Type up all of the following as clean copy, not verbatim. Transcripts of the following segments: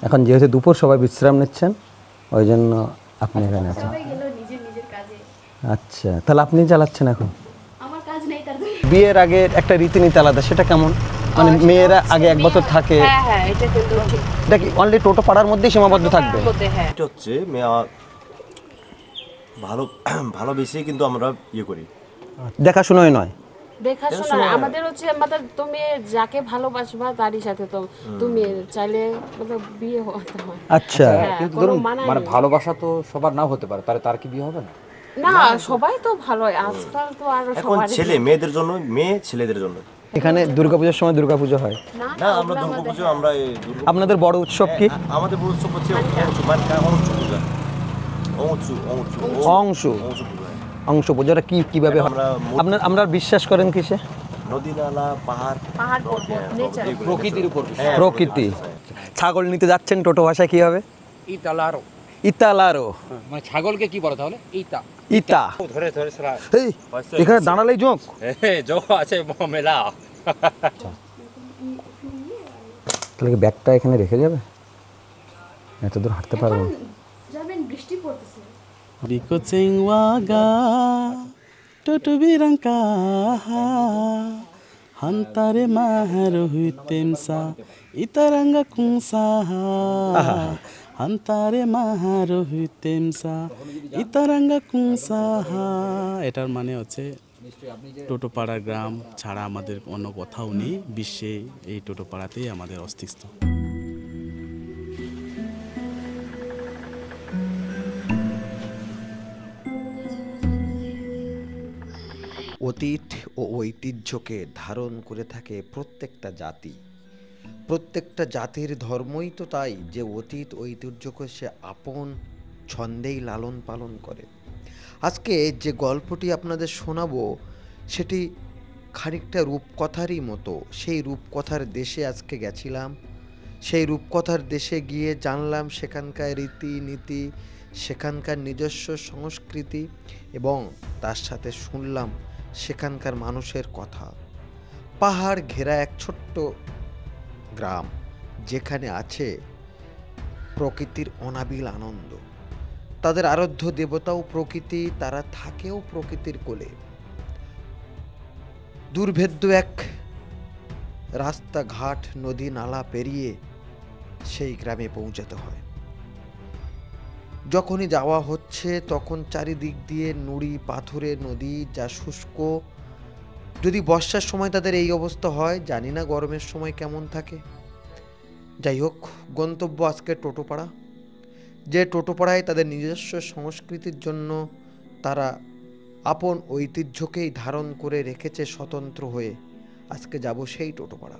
এখন যেহেতু দুপুর সবাই বিশ্রাম নিচ্ছেন ওই জন্য আপনি এখানে আছেন। আচ্ছা, তাহলে আপনি চালাচ্ছেন এখন? আমার কাজ নেই তার জন্য। বিয়ের আগে একটা রীতিনীতি আলাদা, সেটা কেমন? মানে মেয়েরা আগে 1 বছর থাকে। হ্যাঁ হ্যাঁ, এটা কিন্তু ঠিক। এটা কি অনলি টোটো পাড়ার মধ্যেই সীমাবদ্ধ থাকবে? হ্যাঁ, এটা হচ্ছে ভালো ভালোবেসে কিন্তু আমরা ইয়ে করি, দেখাশোনাই নয়। দেখাশোনা আমাদের হচ্ছে তুমি যাকে ভালোবাসবা তারই সাথে তো তুমি চাইলে বিয়ে হতে হয়। আচ্ছা, কিন্তু ধরুন মানে ভালোবাসা তো সবার নাও হতে পারে, তাহলে তার কি বিয়ে হবে না? না, সবাই তো ভালো, আজকাল তো আরো এখন সবার ছেলে মেয়েদের জন্য, মেয়ে ছেলেদের জন্য। এখানে দুর্গাপূজার সময় দুর্গাপুজো হয় না, আমরা দুর্গাপুজো, আমরা আপনাদের বড় উৎসব কি? আমাদের বড় উৎসব হচ্ছে অংশু পূজা। অংশ পূজাটা কিভাবে হয়? আমরা বিশ্বাস করেন কিসে? নদী নালা পাহাড় পর্বত, নেচার, প্রকৃতির উপর প্রকৃতি। ছাগল নিতে যাচ্ছেন, টোটো ভাষায় কি হবে? ইতালারো। ইতালারো। মানে ছাগলকে কি বলে তাহলে? ইতা। ধরে সারা এই এখানে দাঁড়ালেই জোক। জোক আছে মেলা। তাহলে ব্যাগটা এখানে রেখে যাবে? এত দূর হাঁটতে পারবো? যাবেন, বৃষ্টি পড়তেছে। Bikucing waga tutu birangka hantare maharu huitemsa itaranga kungsa hantare maharu huitemsa itaranga kungsa। এটার মানে হচ্ছে টোটোপাড়া গ্রাম ছাড়া আমাদের অন্য কোথাও নেই বিশ্বে, এই টোটোপাড়াতেই আমাদের অস্তিত্ব। অতীত ও ঐতিহ্যকে ধারণ করে থাকে প্রত্যেকটা জাতি। প্রত্যেকটা জাতির ধর্মই তো তাই, যে অতীত ঐতিহ্যকে সে আপন ছন্দেই লালন পালন করে। আজকে যে গল্পটি আপনাদের শোনাবো সেটি খানিকটা রূপকথারই মতো। সেই রূপকথার দেশে আজকে গেছিলাম। সেই রূপকথার দেশে গিয়ে জানলাম সেখানকার রীতিনীতি, সেখানকার নিজস্ব সংস্কৃতি, এবং তার সাথে শুনলাম সেখানকার মানুষের কথা। পাহাড় ঘেরা এক ছোট্ট গ্রাম, যেখানে আছে প্রকৃতির অনাবিল আনন্দ। তাদের আরাধ্য দেবতাও প্রকৃতি, তারা থাকেও প্রকৃতির কোলে। দুর্ভেদ্য এক রাস্তাঘাট, নদী নালা পেরিয়ে সেই গ্রামে পৌঁছাতে হয়। যখনই যাওয়া হচ্ছে তখন চারিদিক দিয়ে নুড়ি পাথুরে নদী, যা শুষ্ক। যদি বর্ষার সময় তাদের এই অবস্থা হয়, জানি না গরমের সময় কেমন থাকে। যাই হোক, গন্তব্য আজকে টোটোপাড়া। যে টোটোপাড়ায় তাদের নিজস্ব সংস্কৃতির জন্য তারা আপন ঐতিহ্যকেই ধারণ করে রেখেছে স্বতন্ত্র হয়ে। আজকে যাব সেই টোটোপাড়া।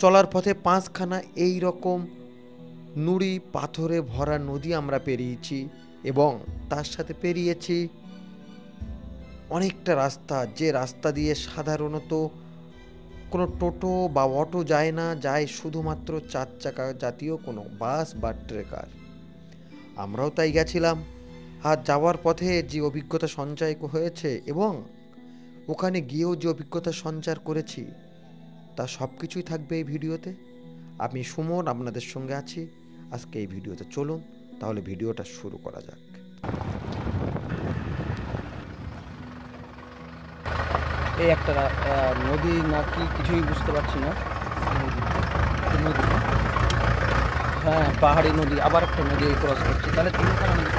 চলার পথে 5খানা এই রকম নুড়ি পাথরে ভরা নদী আমরা পেরিয়েছি, এবং তার সাথে পেরিয়েছি অনেকটা রাস্তা, যে রাস্তা দিয়ে সাধারণত কোনো টোটো বা অটো যায় না, যায় শুধুমাত্র 4 চাকা জাতীয় কোনো বাস বা ট্রেকার। আমরাও তাই গেছিলাম। আর যাওয়ার পথে যে অভিজ্ঞতা সঞ্চয় হয়েছে এবং ওখানে গিয়েও যে অভিজ্ঞতা সঞ্চার করেছি, তা সব কিছুই থাকবে এই ভিডিওতে। আমি সুমন আপনাদের সঙ্গে আছি আজকে এই ভিডিওতে। চলুন তাহলে ভিডিওটা শুরু করা যাক। এই একটা নদী নাকি কিছুই বুঝতে পারছি না। নদী, হ্যাঁ পাহাড়ি নদী, আবার একটা নদী ক্রস করছি, তাহলে 3খানা নদী।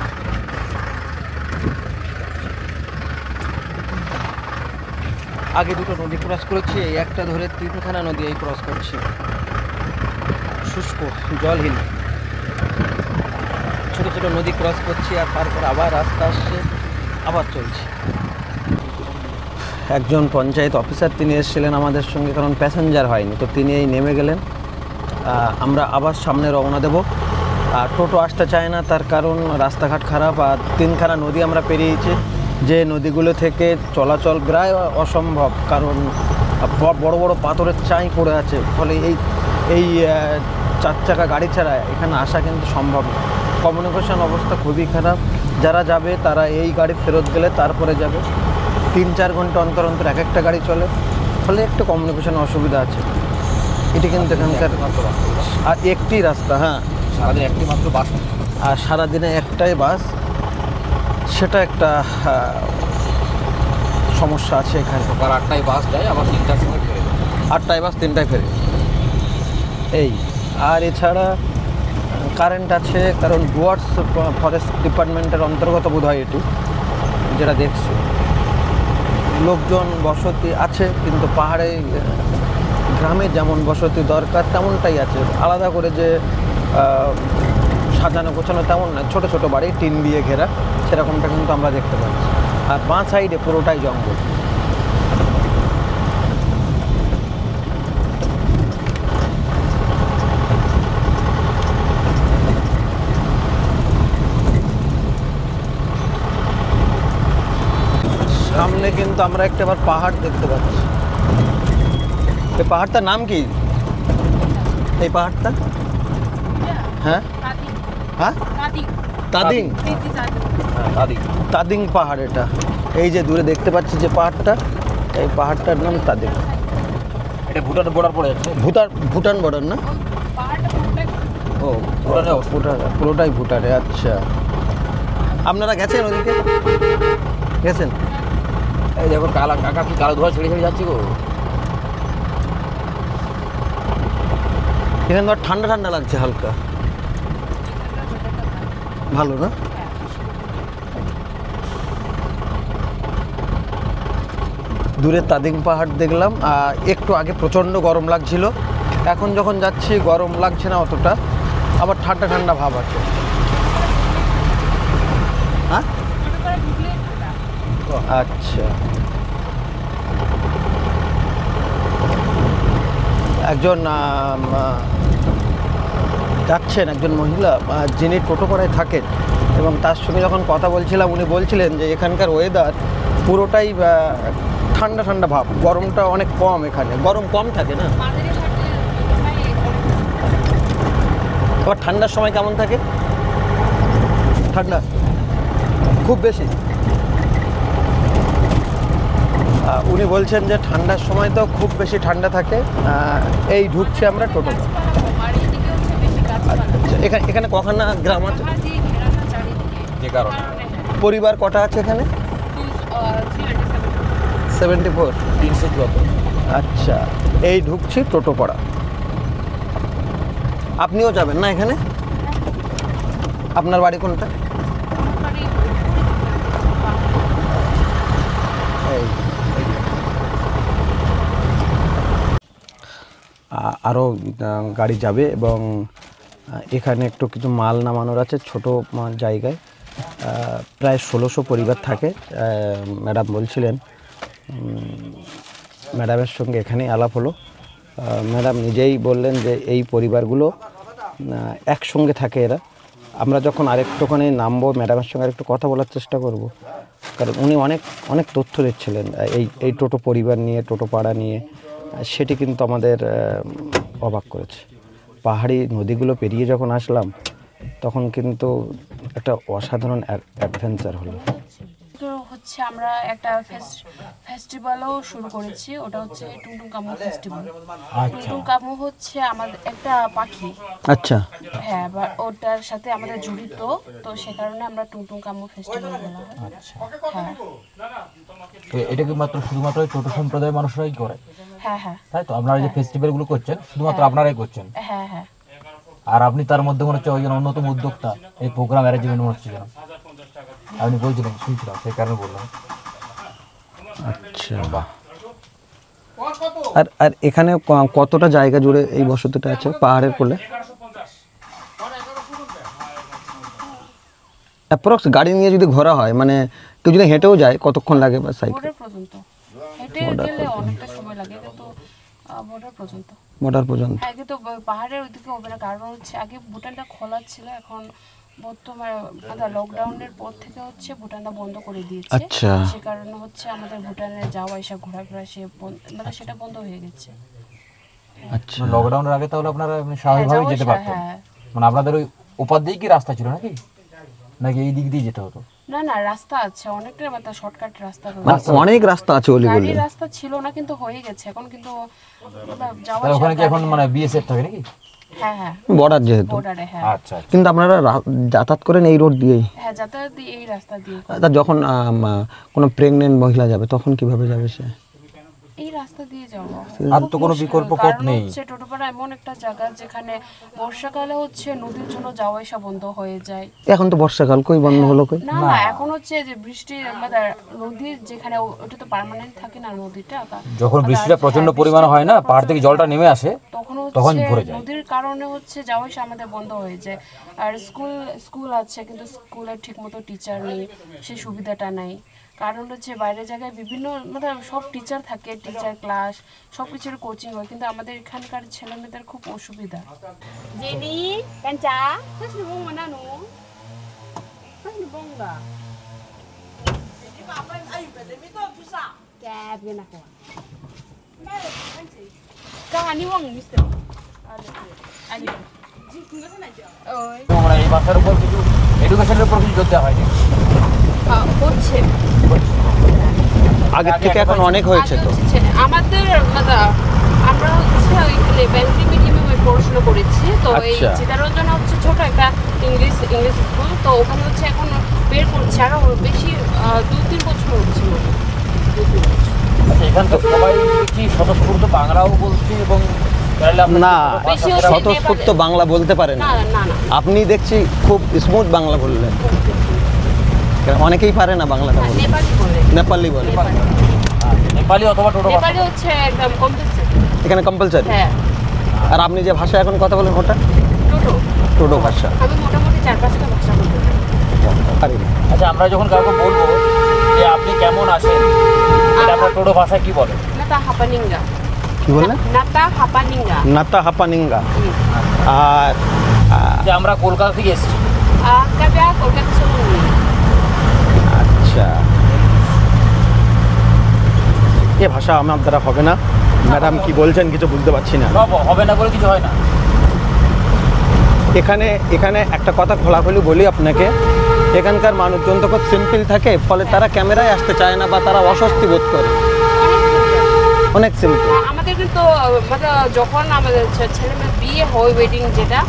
আগে 2টো নদী ক্রস করেছি, এই একটা ধরে 3খানা নদী এই ক্রস করছি। শুষ্ক জলহীন ছোট ছোট নদী ক্রস করছি, আর তারপর আবার রাস্তা আসছে, আবার চলছি। একজন পঞ্চায়েত অফিসার তিনি এসেছিলেন আমাদের সঙ্গে, কারণ প্যাসেঞ্জার হয়নি, তো তিনি এই নেমে গেলেন। আমরা আবার সামনে রওনা দেব। টোটো আসতে চায় না, তার কারণ রাস্তাঘাট খারাপ, আর 3খানা নদী আমরা পেরিয়েছি, যে নদীগুলো থেকে চলাচল প্রায় অসম্ভব, কারণ বড় বড় পাথরের চাই পড়ে আছে। ফলে এই 4 চাকা গাড়ি ছাড়া এখানে আসা কিন্তু সম্ভব না। কমিউনিকেশন অবস্থা খুবই খারাপ। যারা যাবে তারা এই গাড়ি ফেরত গেলে তারপরে যাবে। 3-4 ঘন্টা অন্তর অন্তর এক একটা গাড়ি চলে, ফলে একটু কমিউনিকেশন অসুবিধা আছে। এটি কিন্তু এখানকার মাত্র রাস্তা। আর একটি রাস্তা, হ্যাঁ, সারাদিন একটি মাত্র বাস আছে। আর সারাদিনে একটাই বাস, সেটা একটা সমস্যা আছে এখানে। সকাল 8টায় বাস যায়, আবার 3টার সময় ফেরে যায়। 8টায় বাস, 3টায় ফেরে, এই। আর এছাড়া কারেন্ট আছে, কারণ ডুয়ার্স ফরেস্ট ডিপার্টমেন্টের অন্তর্গত বোধ হয় এটি, যেটা দেখছি। লোকজন বসতি আছে, কিন্তু পাহাড়ে গ্রামে যেমন বসতি দরকার তেমনটাই আছে, আলাদা করে যে সাজানো গোছানো তেমন না, ছোটো ছোটো বাড়ি টিন দিয়ে ঘেরা, সেরকমটা কিন্তু আমরা দেখতে পাচ্ছি। আর বাঁ সাইডে পুরোটাই জঙ্গল। সামনে কিন্তু আমরা একটা আবার পাহাড় দেখতে পাচ্ছি। এই পাহাড়টার নাম কি? এই পাহাড়টা, হ্যাঁ হ্যাঁ, তাদিং, তাদিং পাহাড় এটা। এই যে দূরে দেখতে পাচ্ছি যে পাহাড়টা, এই পাহাড়টার নাম তাদিং। এটা ভুটানের বর্ডার পড়ে যাচ্ছে। ভুটান বর্ডার না? ও, ভুটানে অবস্থিত। পুরোটাই ভুটানে। আচ্ছা, আপনারা গেছেন ওদিকে? গেছেন? এই দেখো কালা কাকা কি কালো ধোয়া ছেড়ে ছেড়ে যাচ্ছে গো। এখানে ধর ঠান্ডা ঠান্ডা লাগছে হালকা, ভালো না? দূরে তাদিং পাহাড় দেখলাম, আর একটু আগে প্রচণ্ড গরম লাগছিল, এখন যখন যাচ্ছি গরম লাগছে না অতটা, আবার ঠান্ডা ঠান্ডা ভাব আছে। হ্যাঁ, আচ্ছা। একজন যাচ্ছেন, একজন মহিলা যিনি টোটোপাড়ায় থাকেন, এবং তার সঙ্গে যখন কথা বলছিলাম উনি বলছিলেন যে এখানকার ওয়েদার পুরোটাই ঠান্ডা ঠান্ডা ভাব, গরমটা অনেক কম, এখানে গরম কম থাকে না। আবার ঠান্ডার সময় কেমন থাকে? ঠান্ডা খুব বেশি। উনি বলছেন যে ঠান্ডার সময় তো খুব বেশি ঠান্ডা থাকে। এই ঢুকছি আমরা টোটো। এখানে এখানে কখানা গ্রাম আছে? যে কারণে পরিবার কটা আছে এখানে? 74। 374। আচ্ছা, এই ঢুকছি টোটোপাড়া। আপনিও যাবেন না এখানে? আপনার বাড়ি কোনটা? এই আরও গাড়ি যাবে, এবং এখানে একটু কিছু মাল নামানোর আছে ছোট জায়গায়। প্রায় 1600 পরিবার থাকে। ম্যাডাম বলছিলেন, ম্যাডামের সঙ্গে এখানেই আলাপ হলো। ম্যাডাম নিজেই বললেন যে এই পরিবারগুলো একসঙ্গে থাকে এরা। আমরা যখন আরেকটুখানি নামবো, ম্যাডামের সঙ্গে আরেকটু কথা বলার চেষ্টা করব, কারণ উনি অনেক তথ্য দিচ্ছিলেন এই টোটো পরিবার নিয়ে, টোটো পাড়া নিয়ে। সেটি কিন্তু আমাদের অবাক করেছে। পাহাড়ি নদীগুলো পেরিয়ে যখন আসলাম, তখন কিন্তু একটা অসাধারণ অ্যাডভেঞ্চার হলো। তো হচ্ছে আমরা একটা ফেস্টিভ্যালও শুরু করেছি, ওটা হচ্ছে টুংটুং কামু ফেস্টিভ্যাল। টুংটুং কামু হচ্ছে আমাদের একটা পাখি। আচ্ছা, হ্যাঁ, বা ওটার সাথে আমাদের জড়িত, তো সে কারণে আমরা টুংটুং কামু ফেস্টিভ্যাল বলা হয়। আচ্ছা, হ্যাঁ তো এটা কি মাত্র শুধুমাত্র টোটো সম্প্রদায়ের মানুষরাই করে? হ্যাঁ হ্যাঁ তাই তো? আপনারা যে ফেস্টিভ্যালগুলো করছেন শুধুমাত্র আপনারাই করছেন, হ্যাঁ হ্যাঁ। আর আপনি তার মধ্যে মনে হচ্ছে ওই জন্য অন্যতম উদ্যোক্তা, এই প্রোগ্রাম অ্যারেঞ্জমেন্ট মনে হচ্ছে যেন আপনি বলছিলেন, শুনছিলাম, সেই কারণে বললাম। আচ্ছা, বাহ। আর এখানে কতটা জায়গা জুড়ে এই বসতিটা আছে পাহাড়ের কোলে? অ্যাপ্রক্স গাড়ি নিয়ে যদি ঘোরা হয়, মানে কেউ যদি হেঁটেও যায়, কতক্ষণ লাগে? বা সাইকেল? বর্ডার পর্যন্ত হেঁটে গেলে অনেকটা সময় লাগে, কিন্তু বর্ডার পর্যন্ত। বর্ডার পর্যন্ত? হ্যাঁ, কিন্তু পাহাড়ের ওইদিকে হবে না, কারণ হচ্ছে আগে ভুটানটা খোলা ছিল, এখন বর্তমানে লকডাউনের পর থেকে হচ্ছে ভুটানটা বন্ধ করে দিয়েছে। আচ্ছা, সে কারণে হচ্ছে আমাদের ভুটানে যাওয়া আসা ঘোরাফেরা সেটা বন্ধ হয়ে গেছে। আচ্ছা। লকডাউনের আগে তাহলে আপনারা স্বাভাবিকভাবে যেতে পারতেন? হ্যাঁ, মানে আপনাদের ওই ওপার দিয়েই কি রাস্তা ছিল নাকি, নাকি এই দিক দিয়ে যেতে হতো? না না রাস্তা আছে অনেকটা, মানে শর্টকাট রাস্তা মানে অনেক রাস্তা আছে অলিগলি। গাড়ির রাস্তা ছিল না কিন্তু হয়ে গেছে এখন, কিন্তু যাওয়া তাহলে ওখানে কি এখন মানে বিএসএফ থাকে নাকি? হ্যাঁ হ্যাঁ বর্ডার যেহেতু। বর্ডারে হ্যাঁ আচ্ছা কিন্তু আপনারা যাতায়াত করেন এই রোড দিয়েই? হ্যাঁ যাতায়াত দিয়ে এই রাস্তা দিয়ে। তা যখন কোনো প্রেগনেন্ট মহিলা যাবে তখন কিভাবে যাবে সে? এই রাস্তা দিয়ে যাবো, আর তো কোনো বিকল্প পথ নেই। টোটোপাড়া এমন একটা জায়গা যেখানে বর্ষাকালে হচ্ছে নদীর জন্য যাওয়া আসা বন্ধ হয়ে যায়। এখন তো বর্ষাকাল, কই বন্ধ হলো কই? না না এখন হচ্ছে যে বৃষ্টি মানে নদীর যেখানে ওটা তো পার্মানেন্ট থাকে না নদীটা, যখন বৃষ্টিটা প্রচন্ড পরিমাণে হয় না, পাহাড় থেকে জলটা নেমে আসে, তখন তখন হচ্ছে ভরে যায়। নদীর কারণে হচ্ছে যাওয়া আসা আমাদের বন্ধ হয়ে যায়। আর স্কুল আছে কিন্তু স্কুলে ঠিক মতো টিচার নেই, সেই সুবিধাটা নাই। কারণ হচ্ছে বাইরের জায়গায় বিভিন্ন মানে সব টিচার থাকে, টিচার ক্লাস সব কিছুর কোচিং হয়, কিন্তু আমাদের এখানকার ছেলে মেয়েদের খুব অসুবিধা। জেনি কাঞ্চা কাছে বং না নো কাছে বং দা ক্যাব না কোন কাহানি বং মিস্টার আলি ওই আমরা এই ভাষার উপর কিছু এডুকেশনের উপর কিছু জোর দেওয়া হয়নি। হচ্ছে আগের থেকে এখন অনেক হয়েছে তো। আমাদের মানে আমরা হচ্ছে ওইখানে বেঙ্গলি মিডিয়ামে পড়াশোনা করেছি, তো এই আচ্ছা। চিত্তরঞ্জনা হচ্ছে ছোট একটা ইংলিশ স্কুল, তো ওখানে হচ্ছে এখন বের করছে আরো বেশি 2-3 বছর হচ্ছে। আচ্ছা, এখান তো সবাই কি স্বতঃস্ফূর্ত বাংলাও বলছে এবং তাহলে আপনার না, বেশি হচ্ছে স্বতঃস্ফূর্ত বাংলা বলতে পারে না। না না না আপনি দেখছি খুব স্মুথ বাংলা বললেন। অনেকেই পারে না বাংলাটা বলতে, নেপালি বলে নেপালি বলে। নেপালি অথবা টোটো ভাষা। নেপালি হচ্ছে একদম কম্পালসারি। এখানে কম্পালসারি। হ্যাঁ আর আপনি যে ভাষা এখন কথা বলেন ওটা টোটো টোটো ভাষা। আমি মোটামুটি 4-5টা ভাষা বলতে পারি। পারি না। আচ্ছা, আমরা যখন কাউকে বলবো যে আপনি কেমন আছেন, এটা আপনার টোটো ভাষায় কি বলে? নাতা হাপানিঙ্গা। কি বললেন? নাতা হাপানিঙ্গা। নাতা হাপানিঙ্গা। আর যে আমরা কলকাতা থেকে এসেছি। কাব্যা কলকাতা শুনুন। আচ্ছা, এ ভাষা আমার দ্বারা হবে না। ম্যাডাম কি বলছেন কিছু বুঝতে পারছি না। হবে না বলে কিছু হয় না। এখানে একটা কথা খোলাখুলি বলি আপনাকে, এখানকার মানুষজন তো খুব সিম্পল থাকে, ফলে তারা ক্যামেরায় আসতে চায় না বা তারা অস্বস্তি বোধ করে। অনেক সিম্পল। আমাদের কিন্তু মানে যখন আমাদের ছেলে মেয়ের বিয়ে হয় ওয়েডিং যেটা,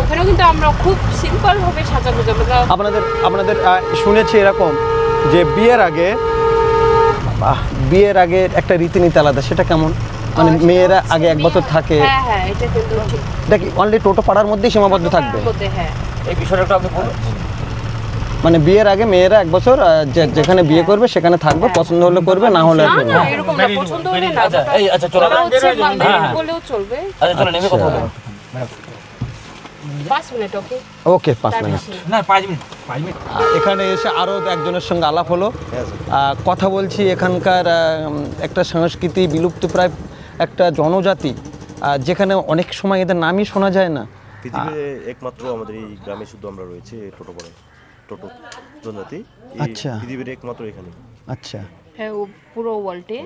ওখানেও কিন্তু আমরা খুব সিম্পল ভাবে সাজাগুজা আপনাদের শুনেছি এরকম যে বিয়ের আগে একটা রীতিনীতি আলাদা, সেটা কেমন? মানে মেয়েরা আগে 1 বছর থাকে। হ্যাঁ হ্যাঁ এটা কিন্তু ঠিক। এটা কি অনলি টোটো পাড়ার মধ্যেই সীমাবদ্ধ থাকবে? হ্যাঁ এই বিষয়টা একটু আপনি বলুন। মানে বিয়ের আগে মেয়েরা 1 বছর যেখানে বিয়ে করবে সেখানে থাকবে, পছন্দ হলে করবে, না হলে না না এরকম না, পছন্দ হলে না। আচ্ছা চলো বলেও চলবে। আচ্ছা চলো নেমে কথা বলবো। 5 মিনিট ওকে। ওকে 5 মিনিট। না 5 মিনিট। এখানে এসে আরও একজনের সঙ্গে আলাপ হলো, কথা বলছি। এখানকার একটা সংস্কৃতি বিলুপ্তপ্রায় একটা জনজাতি, যেখানে অনেক সময় এদের নামই শোনা যায় না। পৃথিবীতে একমাত্র আমাদের এই গ্রামে শুধু আমরা রয়েছে টোটো পড়ে, টোটো জনজাতি। আচ্ছা। পৃথিবীর একমাত্র এখানে। আচ্ছা, হ্যাঁ পুরো ওয়ার্ল্ডে।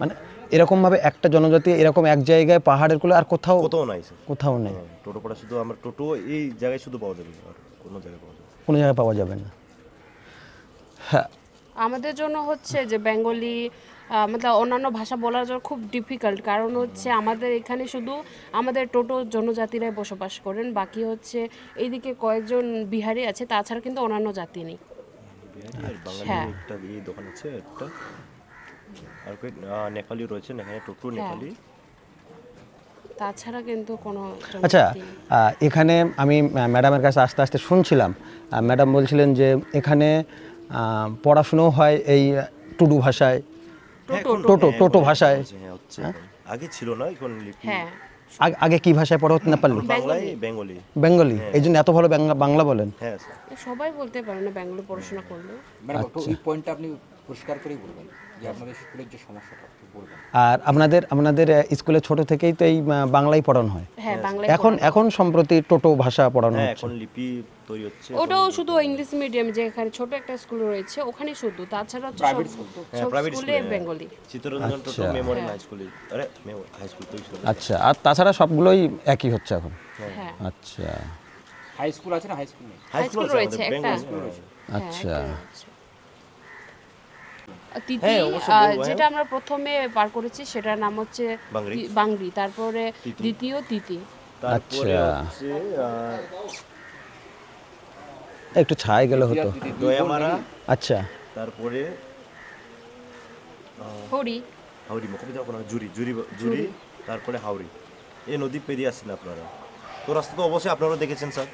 মানে এরকমভাবে একটা জনজাতি এরকম এক জায়গায় পাহাড়ের কোলে আর কোথাও নাই স্যার, কোথাও নেই। টোটো পড়া শুধু আমরা টোটো এই জায়গায় শুধু পাওয়া যাবে, আর কোনো জায়গায় পাওয়া যাবে না। কোনো জায়গায় পাওয়া যাবে না। হ্যাঁ, আমাদের জন্য হচ্ছে যে বেঙ্গলি মানে অন্যান্য ভাষা বলার জন্য খুব ডিফিকাল্ট, কারণ হচ্ছে আমাদের এখানে শুধু আমাদের টোটো জনজাতিরাই বসবাস করেন, বাকি হচ্ছে এইদিকে কয়েকজন বিহারি আছে, তাছাড়া কিন্তু অন্যান্য জাতি নেই। বাঙালি একটা এই দোকান আছে একটা, আর নেপালি রয়েছে এখানে, টোটো নেপালি। তাছাড়া কিন্তু কোনো আচ্ছা, এখানে আমি ম্যাডামের কাছে আস্তে আস্তে শুনছিলাম, ম্যাডাম বলছিলেন যে এখানে পড়াশুনোও হয় এই টুডু ভাষায়, টোটো ভাষায়। আগে ছিল না, এখন লিপি। হ্যাঁ আগে কি ভাষায় পড়া হতো? নেপালি, বাংলায় বেঙ্গলি। বেঙ্গলি, এই জন্য এত ভালো বাংলা বলেন। হ্যাঁ স্যার। সবাই বলতে পারে না বেঙ্গলি পড়াশোনা করলে। এই পয়েন্টটা আপনি পরিষ্কার করেই বলবেন যে আপনাদের স্কুলের যে সমস্যাটা বলবেন। আর আপনাদের স্কুলে ছোট থেকেই তো এই বাংলাই পড়ানো হয়? হ্যাঁ বাংলা। এখন সম্প্রতি টোটো ভাষা পড়ানো হ্যাঁ, হচ্ছে। এখন লিপি তৈরি হচ্ছে। ওটাও শুধু ইংলিশ মিডিয়াম, যে এখানে ছোট একটা স্কুল রয়েছে ওখানে শুধু, তাছাড়া হচ্ছে সব স্কুলে বেঙ্গলি। চিত্তরঞ্জন টোটো মেমোরিয়াল হাই স্কুলে, আরে হাই স্কুল তো ছিল। আচ্ছা, আর তাছাড়া সবগুলোই একই হচ্ছে এখন? হ্যাঁ আচ্ছা, হাই স্কুল আছে না? হাই স্কুল নেই? হাই স্কুল রয়েছে একটা। আচ্ছা তিতি হ্যাঁ, অবশ্যই বলবো, যেটা আমরা প্রথমে পার করেছি সেটার নাম হচ্ছে বাংরি। বাংরি, তারপরে দ্বিতীয় তিতি। তারপরে আচ্ছা। হচ্ছে একটু ছাই গেলে হতো। দয়ামারা, আচ্ছা তারপরে হরি, হাওড়ি মুখে যাও না, জুরি জুরি জুরি, তারপরে হাওড়ি। এই নদী পেরিয়ে আসছেন আপনারা, তো রাস্তা তো অবশ্যই আপনারা দেখেছেন স্যার।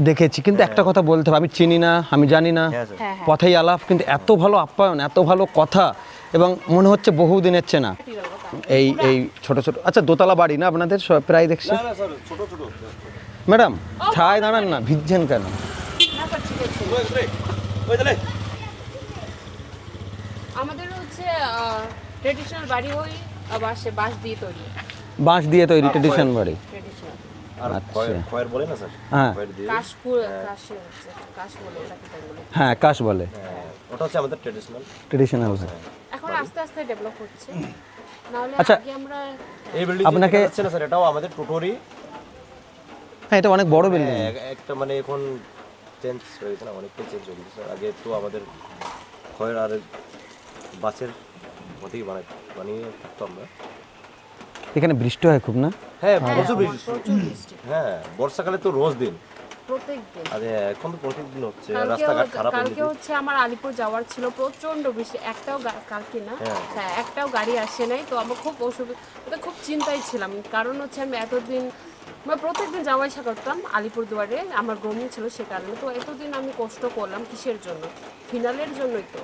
দেখেছি, কিন্তু একটা কথা বলতে হবে, আমি চিনি না, আমি জানি না, হ্যাঁ স্যার। হ্যাঁ হ্যাঁ পথেই আলাপ, কিন্তু এত ভালো আপ্যায়ন, এত ভালো কথা, এবং মনে হচ্ছে বহুদিনের চেনা। এই এই ছোট ছোট, আচ্ছা দোতলা বাড়ি না আপনাদের প্রায় দেখছি। না স্যার, ছোট ছোট। ম্যাডাম ছায় দাঁড়ান না, ভিজছেন কেন? না, স্যার, ঠিক আছে। ওই তাহলে আমাদের হচ্ছে ট্রেডিশনাল বাড়ি হই, আবার সে বাঁশ দিয়ে তৈরি বাঁশ দিয়ে তৈরি ট্রেডিশন বাড়ি। ট্রেডিশনাল। আর আচ্ছা। খয়ের বলে না স্যার, হ্যাঁ খয়ের দিয়ে। কাশফুল, কাশে হচ্ছে কাশ বলে ওটাকে তাই বলে। হ্যাঁ কাশ বলে, হ্যাঁ, ওটা হচ্ছে আমাদের ট্রেডিশনাল। ট্রেডিশনাল। এখন আস্তে আস্তে ডেভেলপ হচ্ছে, নাহলে আচ্ছা। আগে আমরা এই বিল্ডিং আপনাকে- আপনাকে হচ্ছে না স্যার, এটাও আমাদের টোটোরই। হ্যাঁ এটা অনেক বড় বিল্ডিং। একটা মানে এখন চেঞ্জ হয়েছে না, অনেকটাই চেঞ্জ হয়ে গেছে। আগে তো আমাদের খয়ের আর বাসের মধ্যেই বানিয়ে থাকতো আমরা। এখানে বৃষ্টি হয় খুব না? হ্যাঁ, প্রচুর বৃষ্টি। প্রচুর বৃষ্টি হ্যাঁ, বর্ষাকালে তো রোজ দিন, প্রত্যেক দিন। আর এখন তো প্রতিদিন হচ্ছে, কালকে রাস্তাঘাট খারাপ হয়ে কালকে গেছে। হচ্ছে আমার আলিপুর যাওয়ার ছিল, প্রচন্ড বৃষ্টি, একটাও কালকে না, হ্যাঁ। হ্যাঁ একটাও গাড়ি আসে নাই। তো আমার খুব অসুবিধা, খুব চিন্তায় ছিলাম, কারণ হচ্ছে আমি এতদিন মানে প্রত্যেকদিন যাওয়া আসা করতাম আলিপুরদুয়ারে, আমার গ্রোমিং ছিল সে কারণে। তো এতদিন আমি কষ্ট করলাম কিসের জন্য? ফিনালের জন্যই তো।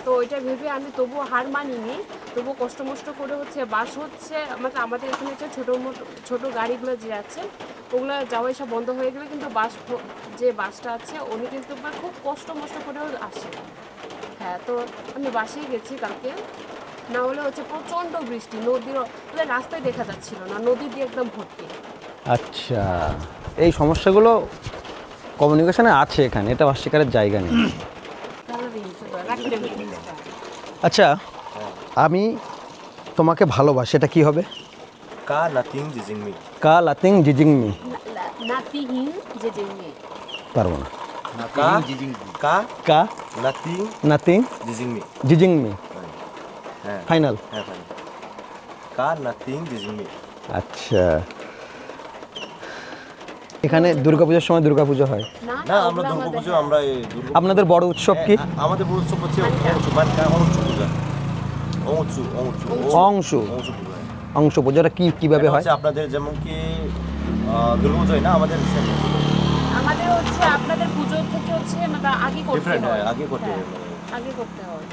তো ওইটা ভেবে আমি তবুও হার মানিনি, তবুও কষ্ট মষ্ট করে হচ্ছে বাস হচ্ছে আমাদের এখানে হচ্ছে ছোটো গাড়িগুলো যে আছে ওগুলো যাওয়া আসা বন্ধ হয়ে গেলে কিন্তু যে বাসটা আছে উনি কিন্তু মানে খুব কষ্ট মষ্ট করেও আসে। হ্যাঁ, তো আমি বাসেই গেছি কালকে, না হলে হচ্ছে প্রচণ্ড বৃষ্টি, নদীর মানে রাস্তায় দেখা যাচ্ছিল না, নদী দিয়ে একদম ভর্তি। আচ্ছা, এই সমস্যাগুলো কমিউনিকেশনে আছে এখানে, এটা অস্বীকারের জায়গা নেই। আচ্ছা, আমি তোমাকে ভালোবাসি, এটা কি হবে? কা নাথিং জিজিংমি। কা লাতিং জিজিংমি, নাতিহীন যে জেনে পারবো না। কা কা কা নাথিং নাতিং জিজিংমি। জিজিংমি, হ্যাঁ ফাইনাল। হ্যাঁ ফাইন। কা নাথিং জিজিংমি। আচ্ছা, এখানে দুর্গাপূজার সময় দুর্গাপুজো হয়? না, আমরা দুর্গাপুজো, আমরা এই আপনাদের বড় উৎসব কি? আমাদের বড় উৎসব হচ্ছে অংশু পূজা। অংশু অংশু অংশু অংশু পূজা। অংশ পূজাটা কিভাবে এটা হয়? হচ্ছে আপনাদের যেমন কি দুর্গাপুজো হয় না, আমাদের আমাদের হচ্ছে আপনাদের পুজো থেকে হচ্ছে মানে আগে করতে ডিফারেন্ট হয়, হয়, আগে করতে হয়। আগে করতে হয়।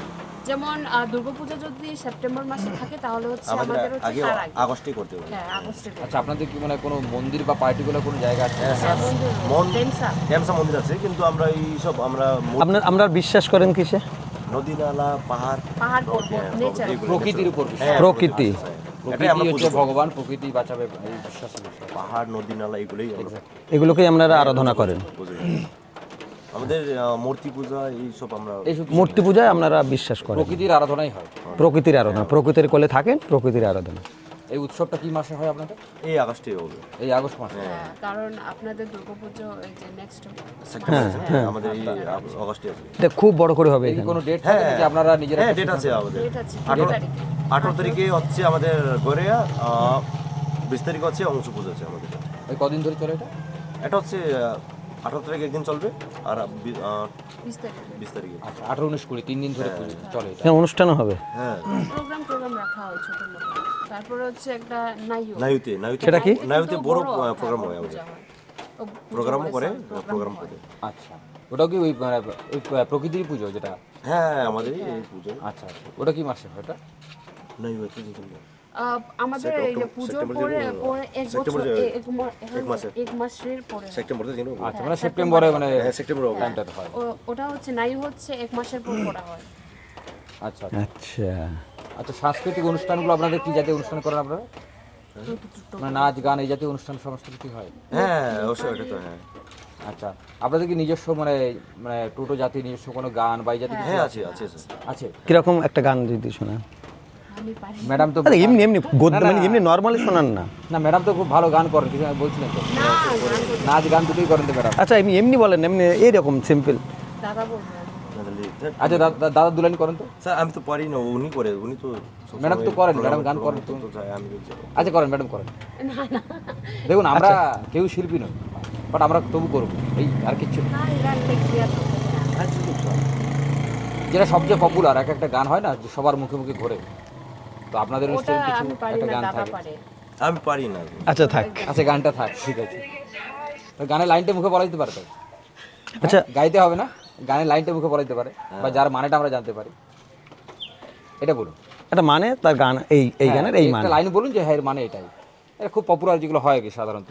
যেমন দুর্গাপূজা যদি সেপ্টেম্বর মাসে থাকে তাহলে হচ্ছে আমাদের আমাদের হচ্ছে আগে তার আগে, আগস্টেই করতে হবে। হ্যাঁ আগস্টে। আচ্ছা, আপনাদের কি মানে কোনো মন্দির বা পার্টিকুলার কোনো জায়গা আছে? ড্যামসা মন্দির আছে, কিন্তু আমরা এই সব আমরা আমরা বিশ্বাস করেন কিসে? নদী নালা পাহাড় পাহাড় পর্বত নেচার, এগুলো প্রকৃতির উপর বিশ্বাস। হ্যাঁ, প্রকৃতি। এটাই আমরা প্রকৃতি হচ্ছে পুজো করি। ভগবান, প্রকৃতি বাঁচাবে, এই বিশ্বাসের বিষয়। পাহাড় নদী নালা এগুলোই আমরা এগুলোকেই আপনারা আরাধনা করেন? পুজো করি। আমাদের মূর্তি পূজা এই সব আমরা এইসব মূর্তি পূজায় আপনারা বিশ্বাস করেন? প্রকৃতির আরাধনাই হয়। প্রকৃতির আরাধনা, প্রকৃতির কোলে থাকেন, প্রকৃতির আরাধনা। এই উৎসবটা কি মাসে হয় আপনাদের? এই আগস্টে হবে। এই আগস্ট মাসে। হ্যাঁ, কারণ আপনাদের দুর্গাপুজো এই যে নেক্সট সেপ্টেম্বর আছে না, আমাদের এই আগস্টে আছে। এটা খুব বড় করে হবে এই এখানে। কোনো ডেট থাকে নাকি আপনারা নিজেরা? হ্যাঁ, ডেট আছে আমাদের। ডেট আছে 18 তারিখে হচ্ছে আমাদের গড়িয়া, 20 তারিখে হচ্ছে অংশ পুজো আছে আমাদের। এই কদিন ধরে চলে এটা? এটা হচ্ছে 18 তারিখে একদিন চলবে, আর 20 তারিখে 20 তারিখে। আচ্ছা, 18, 19, 20 3 দিন ধরে পুজো চলে এটা। এখানে অনুষ্ঠানও হবে? হ্যাঁ, প্রোগ্রাম রাখা হয় ছোট মোটো। তারপরে হচ্ছে একটা নাইও, নাইতে সেটা কি? নাইতে বড় হ্যাঁ, প্রোগ্রাম হয় আমাদের। পূজা হয়। ও প্রোগ্রামও করে, প্রোগ্রাম হয়। করে। আচ্ছা, ওটাও কি ওই মানে ওই প্রকৃতির পুজো যেটা? হ্যাঁ, আমাদের এই পুজো আচ্ছা আচ্ছা, ওটা কি মাসে হয় এটা? নাইতে জিনিস। আমাদের এই যে পুজো পরে এক বছর এক মাসের পরে হয়। সেপ্টেম্বর থেকে আচ্ছা, মানে সেপ্টেম্বরে মানে হ্যাঁ, সেপ্টেম্বর হবে। টাইমটা হয়। ওটা হচ্ছে নাই হচ্ছে এক মাসের পর করা হয়। আচ্ছা আচ্ছা, আচ্ছা, সাংস্কৃতিক অনুষ্ঠানগুলো আপনাদের কি জাতীয় অনুষ্ঠান করেন আপনারা? মানে নাচ গান এই জাতীয় অনুষ্ঠান সমস্ত কিছু হয়? হ্যাঁ, অবশ্যই, এটা তো হ্যাঁ। আচ্ছা, আপনাদের কি নিজস্ব মানে মানে টোটো জাতীয় নিজস্ব কোনো গান বা এই জাতীয় কিছু হ্যাঁ, আছে আছে স্যার। আছে? কিরকম একটা গান যদি শোনান? ম্যাডাম তো আরে এমনি এমনি গদ্য না, মানে না। এমনি নর্মালি শোনান না। না ম্যাডাম তো খুব ভালো গান করেন, কিছু আমি বলছিলেন তো, নাচ গান দুটোই করেন তো ম্যাডাম। আচ্ছা এমনি এমনি বলেন, এমনি এইরকম সিম্পল। আচ্ছা দাদা দুলানি করেন তো। স্যার আমি তো পারি না, উনি করে, উনি তো ম্যাডাম তো করেন, ম্যাডাম গান করেন তো। যায়, আমি বলছি আচ্ছা করেন ম্যাডাম করেন। দেখুন আমরা কেউ শিল্পী নই, বাট আমরা তবু করবো, এই আর কিচ্ছু না। যেটা সবচেয়ে পপুলার এক একটা গান হয় না, যে সবার মুখে মুখে ঘোরে, তো আপনাদের নিশ্চয়ই কিছু একটা গান থাকে। আমি পারি না। আচ্ছা থাক। আচ্ছা গানটা থাক, ঠিক আছে। তো গানের লাইনটা মুখে বলা যেতে পারে তো? আচ্ছা গাইতে হবে না, গানের লাইনটা মুখে বলা যেতে পারে, বা যার মানেটা আমরা জানতে পারি, এটা বলুন। একটা মানে তার গান, এই গানের এই মানে। একটা লাইন বলুন যে হ্যাঁ এর মানে এটাই। এটা খুব পপুলার যেগুলো হয় কি সাধারণত।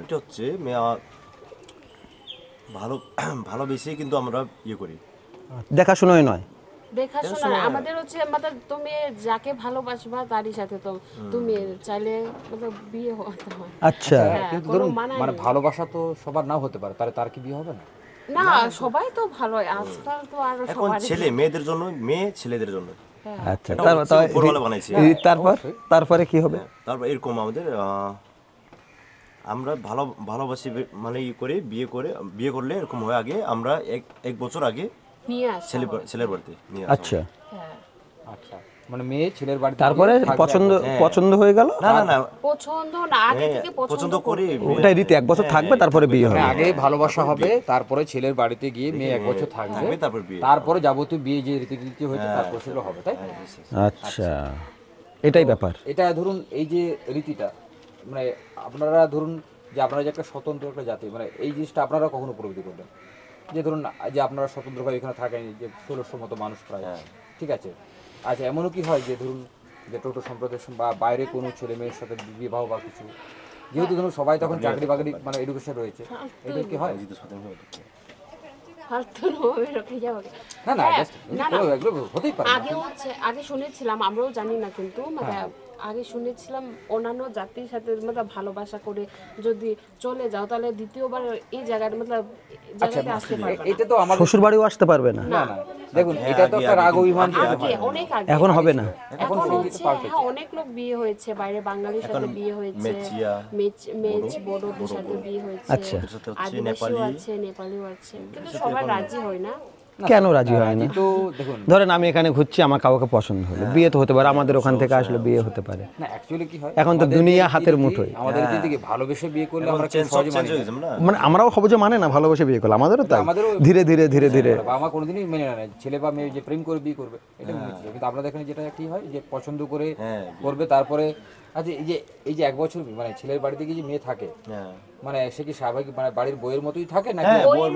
এটা হচ্ছে ভালো ভালোবেসে কিন্তু আমরা ইয়ে করি। দেখাশোনাই নয়। দেখাশোনা আমাদের হচ্ছে তুমি যাকে ভালোবাসবা তারই সাথে তো তুমি চাইলে বিয়ে হতে হয়। আচ্ছা কিন্তু ধরুন মানে ভালোবাসা তো সবার নাও হতে পারে, তাহলে তার কি বিয়ে হবে না? না সবাই তো ভালো, আজকাল তো আর এখন ছেলে মেয়েদের জন্য, মেয়ে ছেলেদের জন্য। আচ্ছা উপরওয়ালা বানাইছে। তারপরে কি হবে? তারপর এরকম আমাদের আমরা ভালোবাসি মানে ই করে বিয়ে করলে এরকম হয়, আগে আমরা এক বছর আগে নিয়ে আসা ছেলের বাড়িতে নিয়ে আসা। আচ্ছা আচ্ছা মানে মেয়ে ছেলের বাড়িতে তারপরে পছন্দ হয়ে গেল? না না না, পছন্দ না, আগে থেকে পছন্দ করি, ওটাই রীতি, এক বছর থাকবে তারপরে বিয়ে হবে। আগে ভালোবাসা হবে, তারপরে ছেলের বাড়িতে গিয়ে মেয়ে এক বছর থাকবে, তারপর বিয়ে, তারপরে যাবতীয় বিয়ে যে রীতি হয়েছে তারপর সেগুলো হবে, তাই? আচ্ছা এটাই ব্যাপার। এটা ধরুন এই যে রীতিটা, মানে আপনারা ধরুন যে আপনারা যে একটা স্বতন্ত্র একটা জাতি, মানে এই জিনিসটা আপনারা কখনো উপলব্ধি করবেন যে ধরুন যে আপনারা স্বতন্ত্রভাবে এখানে থাকেন, যে 1600 মতো মানুষ প্রায়, ঠিক আছে? আচ্ছা এমনও কি হয় যে ধরুন যে টোটো সম্প্রদায় বা বাইরে কোনো ছেলে মেয়ের সাথে বিবাহ বা কিছু, যেহেতু ধরুন সবাই তখন চাকরি বাকরি মানে এডুকেশন রয়েছে, এটা কি হয়? না না just এগুলো হতেই পারে। আগে শুনেছিলাম, আমরাও জানি না, কিন্তু আগে শুনেছিলাম অন্যান্য জাতির সাথে ভালোবাসা করে যদি চলে যাও তাহলে দ্বিতীয়বার এই জায়গাটা জায়গাতে আসতে পারবে না। এটা তো আমার শ্বশুর বাড়িও আসতে পারবে না। না না দেখুন এটা তো একটা রাগ অভিমান অনেক আগে, এখন হবে না। এখন হচ্ছে হ্যাঁ, অনেক লোক বিয়ে হয়েছে বাইরে, বাঙালির সাথে বিয়ে হয়েছে, মেচ বড়দের সাথে বিয়ে হয়েছে, আচ্ছা। আদিবাসীও আছে, নেপালিও আছে, কিন্তু সবাই রাজি হয় না। কেন রাজি হয় না? তো দেখুন ধরেন আমি এখানে ঘুরছি, আমার কাউকে পছন্দ হলো, বিয়ে তো হতে পারে, আমাদের ওখান থেকে আসলে বিয়ে হতে পারে। না অ্যাকচুয়ালি কি হয়, এখন তো দুনিয়া হাতের মুঠোয়। আমাদের দিকে ভালোবেসে বিয়ে করলে আমরা কি সহজে মানি না। মানে আমরাও সহজে মানে না ভালোবেসে বিয়ে করলে, আমাদেরও তাই ধীরে ধীরে ধীরে ধীরে। আমার কোনোদিনই মেনে নেয় ছেলে বা মেয়ে যে প্রেম করে বিয়ে করবে, এটা মেনে ছিল, কিন্তু আপনাদের এখানে যেটা কি হয় যে পছন্দ করে করবে, তারপরে আচ্ছা এই যে এক বছর মানে ছেলের বাড়িতে গিয়ে যে মেয়ে থাকে, মানে সে কি স্বাভাবিক মানে বাড়ির বইয়ের মতোই থাকে নাকি? বউয়ের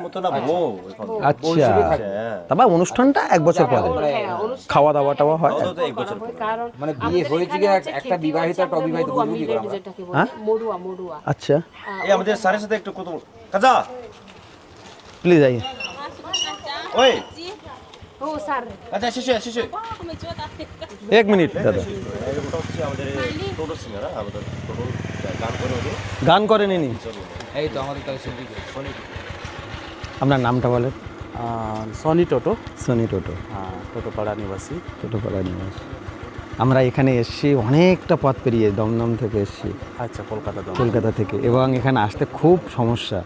মতো না, বউ এখন। আচ্ছা তারপর অনুষ্ঠানটা এক বছর পরে খাওয়া দাওয়া টাওয়া হয়। কারণ মানে বিয়ে হয়েছে কি একটা বিবাহিত একটা অবিবাহিত বলবো কি আমরা? যেটাকে বলে মড়ুয়া। আচ্ছা এই আমাদের স্যারের সাথে একটু কথা কাজা প্লিজ আইয়ে। ওই ও স্যার আচ্ছা শেষে এক মিনিট দাদা, ওটা হচ্ছে আমাদের টোটো সিঙ্গার, আমাদের টোটো গান করে ওদের গান করেন ইনি? এই তো আমাদের কাছে শিল্পী আপনার নামটা বলেন। সনি টোটো, সনি টোটো, টোটোপাড়া নিবাসী। টোটোপাড়া নিবাস। আমরা এখানে এসেছি অনেকটা পথ পেরিয়ে, দমদম থেকে এসেছি, আচ্ছা কলকাতা থেকে, এবং এখানে আসতে খুব সমস্যা,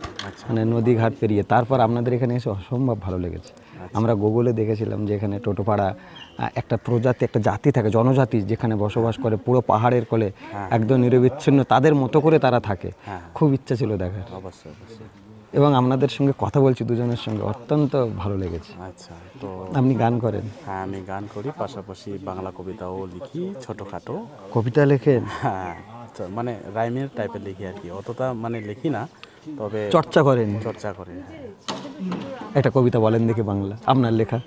মানে নদীঘাট পেরিয়ে। তারপর আপনাদের এখানে এসে অসম্ভব ভালো লেগেছে। আমরা গুগলে দেখেছিলাম যে এখানে টোটোপাড়া একটা প্রজাতি, একটা জাতি থাকে, জনজাতি, যেখানে বসবাস করে পুরো পাহাড়ের কোলে, একদম নিরবিচ্ছিন্ন, তাদের মতো করে তারা থাকে। খুব ইচ্ছা ছিল দেখার। অবশ্যই। এবং আপনাদের সঙ্গে কথা বলছি দুজনের সঙ্গে, অত্যন্ত ভালো লেগেছে। আচ্ছা তো আপনি গান করেন? হ্যাঁ আমি গান করি, পাশাপাশি বাংলা কবিতাও লিখি ছোটোখাটো। কবিতা লেখেন? হ্যাঁ মানে রাইমের টাইপের লিখি আর কি, অতটা মানে লিখি না, তবে চর্চা করেন? চর্চা করে। একটা কবিতা বলেন দেখি বাংলা, আপনার লেখা।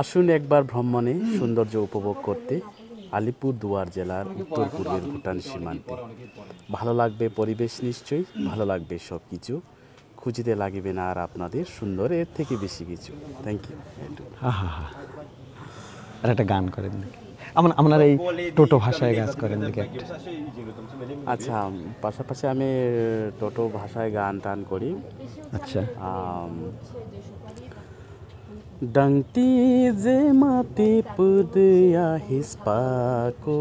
আসুন একবার ভ্রমণে সৌন্দর্য উপভোগ করতে আলিপুর দুয়ার জেলার উত্তর পূর্বের ভুটান সীমান্তে। ভালো লাগবে পরিবেশ, নিশ্চয়ই ভালো লাগবে সব কিছু, খুঁজিতে লাগিবে না আর আপনাদের সুন্দর এর থেকে বেশি কিছু। Thank you. হা হা হা। আর একটা গান করেন দেখি। আপনার এই টোটো ভাষায় কাজ করেন দেখি একটা। আচ্ছা, পাশাপাশি আমি টোটো ভাষায় গান টান করি। আচ্ছা, Dangti je mati pudya his pako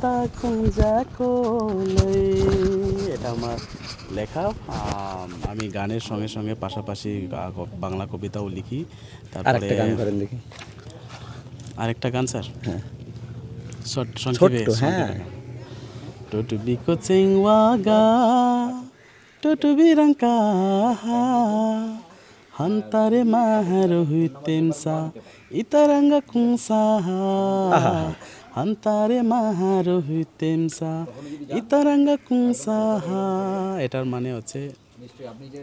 takung jako lay। এটা আমার লেখা। আমি গানের সঙ্গে সঙ্গে পাশাপাশি বাংলা কবিতাও লিখি। আরেকটা গান করেন দেখি। আরেকটা গান স্যার, হ্যাঁ, সংক্ষেপে ছোট্ট, হ্যাঁ। Tutubi kucing waga, tutubi rangka, hantare maharu huitemsa, itaranga kungsa, hantare maharu huitemsa, itaranga kungsa। এটার মানে হচ্ছে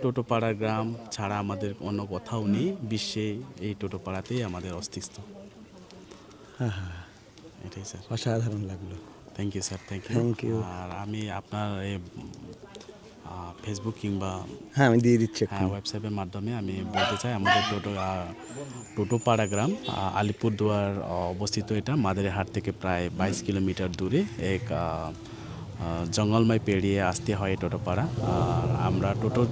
টোটোপাড়া গ্রাম ছাড়া আমাদের অন্য কোথাও নেই, বিশ্বে এই টোটোপাড়াতেই আমাদের অস্তিত্ব। এটাই স্যার। অসাধারণ লাগলো। Thank you sir, thank Thank you. You. আর আমি আপনার এই ফেসবুক কিংবা হ্যাঁ, আমি দিয়ে দিচ্ছি। ওয়েবসাইটের মাধ্যমে আমি বলতে চাই, আমাদের টোটোপাড়া গ্রাম আলিপুরদুয়ার অবস্থিত। এটা মাদারিহাট থেকে প্রায় 22 কিলোমিটার দূরে এক জঙ্গলময় পেরিয়ে আসতে হয় টোটোপাড়া। আর আমরা টোটোর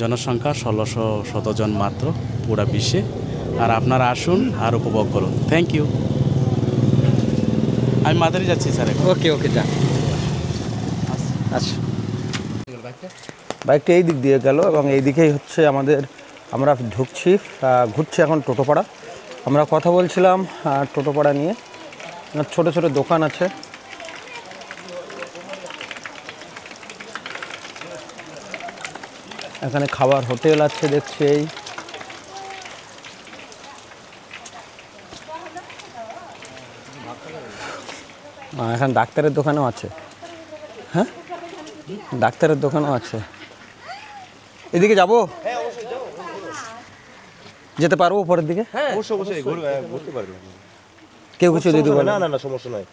জনসংখ্যা 1617 জন মাত্র পুরা বিশ্বে। আর আপনারা আসুন আর উপভোগ করুন। Thank you. আমি মাদারি যাচ্ছি স্যার। ওকে ওকে, যান। আচ্ছা, বাইকটা এই দিক দিয়ে গেল এবং এই দিকেই হচ্ছে আমরা ঘুরছি এখন টোটোপাড়া। আমরা কথা বলছিলাম টোটোপাড়া নিয়ে। ছোট ছোট দোকান আছে, এখানে খাবার হোটেল আছে দেখছি। এই এখানে ডাক্তারের দোকানও আছে। হ্যাঁ, ডাক্তারের দোকানও আছে। এদিকে যাবো, যেতে পারবো উপরের দিকে? অবশ্যই ঘুরতে পারবেন। কেউ কিছু যদি বলে? না সমস্যা নাই,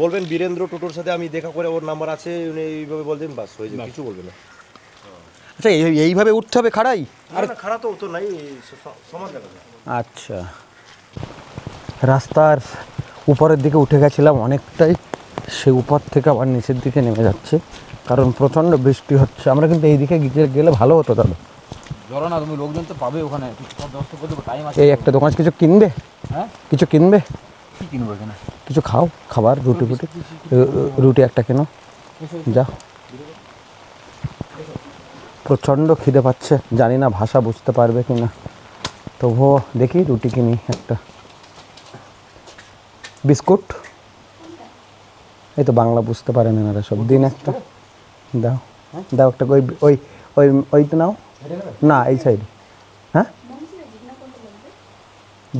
বলবেন বীরেন্দ্র টোটোর সাথে আমি দেখা করে, ওর নাম্বার আছে, উনি এইভাবে বলবেন, বাস হয়ে যাবে, কিছু বলবেন না। আচ্ছা, এইভাবে উঠতে হবে খাড়াই? আর খারাপ তো নাই, সমান দেখা যায়। আচ্ছা, রাস্তার উপরের দিকে উঠে গেছিলাম অনেকটাই, সে উপর থেকে আবার নিচের দিকে নেমে যাচ্ছে কারণ প্রচণ্ড বৃষ্টি হচ্ছে। আমরা কিন্তু এই দিকে গেলে ভালো হতো দাদা। জড়ো না, তুমি লোকজন তো পাবে ওখানে, টাইম আছে। এই একটা দোকান, কিছু কিনবে? হ্যাঁ, কিছু কিনবে? কি কিনবো এখানে? কিছু খাবার, রুটি একটা কেনো, যা। প্রচণ্ড খিদে পাচ্ছে, জানি না ভাষা বুঝতে পারবে কি না, তবুও দেখি রুটি কিনি একটা। বিস্কুট, এই তো বাংলা বুঝতে পারেন এনারা সব। দিন একটা দাও একটা। ওই তো নাও না, এই সাইড। হ্যাঁ,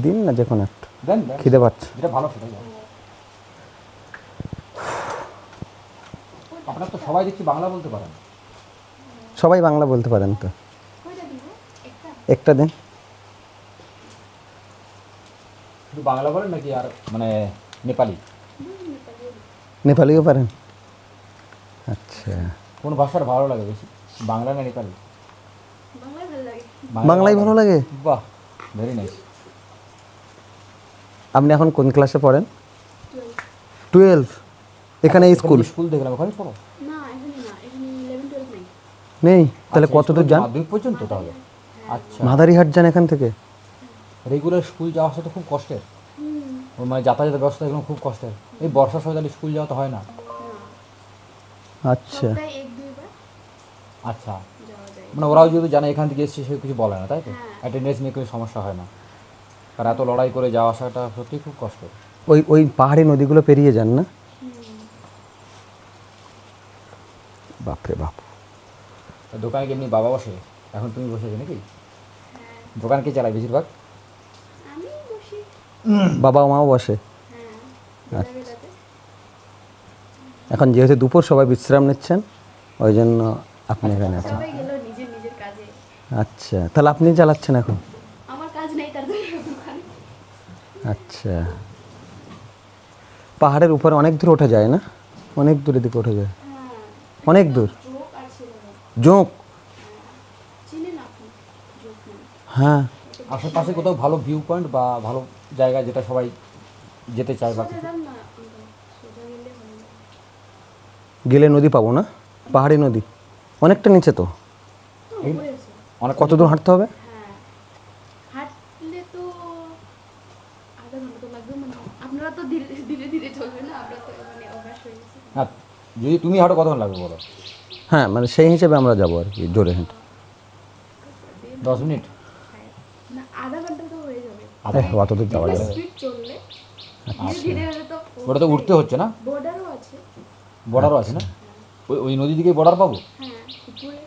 দিন না যে কোনো একটা, খিদে পাচ্ছে। আপনার তো সবাই দেখছি বাংলা বলতে পারেন। সবাই বাংলা বলতে পারেন তো, একটা দিন। শুধু বাংলা বলেন নাকি আর মানে নেপালি? নেপালিও পারেন? আচ্ছা, কোন ভাষার ভালো লাগে বেশি, বাংলা না নেপালি? বাংলাই ভালো লাগে। বাহ, ভেরি নাইস। আপনি এখন কোন ক্লাসে পড়েন? 12। এখানে স্কুল দেখলাম, ওখানে পড়ো? নেই? তাহলে কত দূর যান? মাধ্যমিক পর্যন্ত তাহলে? আচ্ছা, মাদারিহাট যান এখান থেকে? রেগুলার স্কুল যাওয়া আসা তো খুব কষ্টের, মানে যাতায়াতের ব্যবস্থা এগুলো খুব কষ্টের। এই বর্ষার সময় তাহলে স্কুল যাওয়া তো হয় না? আচ্ছা আচ্ছা, মানে ওরাও যদি জানে এখান থেকে এসেছে, সে কিছু বলে না, তাই তো? অ্যাটেন্ডেন্স নিয়ে কোনো সমস্যা হয় না, আর এত লড়াই করে যাওয়া আসাটা সত্যি খুব কষ্ট। ওই পাহাড়ি নদীগুলো পেরিয়ে যান না? বাপরে বাপ। দোকানে কি এমনি বাবা বসে? এখন তুমি বসেছো নাকি? দোকান কে চালায় বেশিরভাগ? বাবা মাও বসে? আচ্ছা, এখন যেহেতু দুপুর সবাই বিশ্রাম নিচ্ছেন, ওই জন্য আপনি এখানে আছেন। আচ্ছা, তাহলে আপনি চালাচ্ছেন এখন? আচ্ছা, পাহাড়ের উপরে অনেক দূর ওঠা যায় না? অনেক দূরের দিকে ওঠা যায়, অনেক দূর। জোঁক? হ্যাঁ, আশেপাশে কোথাও ভালো ভিউ পয়েন্ট বা ভালো জায়গা যেটা সবাই যেতে চায় বা কিছু? গেলে নদী পাবো না, পাহাড়ি নদী অনেকটা নিচে তো, অনেক কত দূর হাঁটতে হবে? হাঁটলে তো আধা ঘন্টা তো লাগবে, মানে আপনারা তো ধীরে ধীরে ধীরে চলবে না, আমরা তো মানে অভ্যাস হয়ে গেছে। হ্যাঁ, যদি তুমি হাঁটো কতক্ষণ লাগবে বলো? হ্যাঁ, মানে সেই হিসেবে আমরা যাবো আর কি, জোরে হেঁটে। 10 মিনিট? না, আধা ঘন্টা তো হয়ে যাবে অত দূর যাওয়া যাবে? স্পিড চললে। ধীরে ধীরে হলে তো ওটা তো উঠতে হচ্ছে না? বর্ডারও আছে। বর্ডারও আছে না? ওই নদী দিকে বর্ডার পাবো? হ্যাঁ, উপরে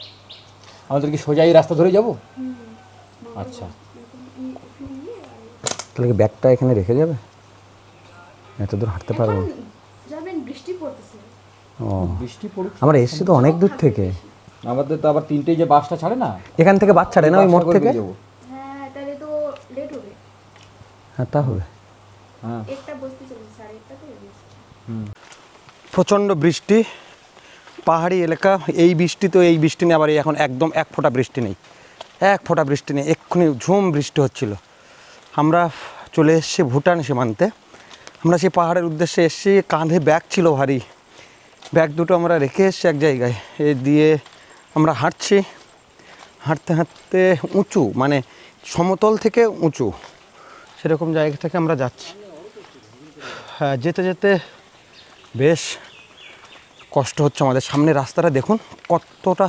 আমাদের কি সোজা এই রাস্তা ধরে যাবো? আচ্ছা, তাহলে কি ব্যাগটা এখানে রেখে যাবে? এত দূর হাঁটতে পারবো? যাবেন, বৃষ্টি পড়তেছে। ও, বৃষ্টি পড়ুক। আমরা এসছি তো অনেক দূর থেকে। আমাদের তো আবার 3টেই যে বাসটা ছাড়ে না, এখান থেকে বাস ছাড়ে না ওই মোড় বাসটা করে থেকে? বেরিয়ে যাবো। হ্যাঁ, তাহলে তো লেট হবে। হ্যাঁ, তা হবে। হ্যাঁ, একটা বসতে চলেছে, 1:30 তো হয়ে গেছে। প্রচণ্ড বৃষ্টি, পাহাড়ি এলাকা, এই বৃষ্টি তো এই বৃষ্টি নেই, আবার এই এখন একদম এক ফোঁটা বৃষ্টি নেই, এক ফোঁটা বৃষ্টি নেই, এক্ষুনি ঝুম বৃষ্টি হচ্ছিল। আমরা চলে এসেছি ভুটান সীমান্তে। আমরা সেই পাহাড়ের উদ্দেশ্যে এসেছি, কাঁধে ব্যাগ ছিল ভারী, ব্যাগ দুটো আমরা রেখে এসেছি এক জায়গায়, এ দিয়ে আমরা হাঁটছি, হাঁটতে হাঁটতে উঁচু, মানে সমতল থেকে উঁচু সেরকম জায়গা থেকে আমরা যাচ্ছি। হ্যাঁ, যেতে যেতে বেশ কষ্ট হচ্ছে আমাদের। সামনে রাস্তাটা দেখুন কতটা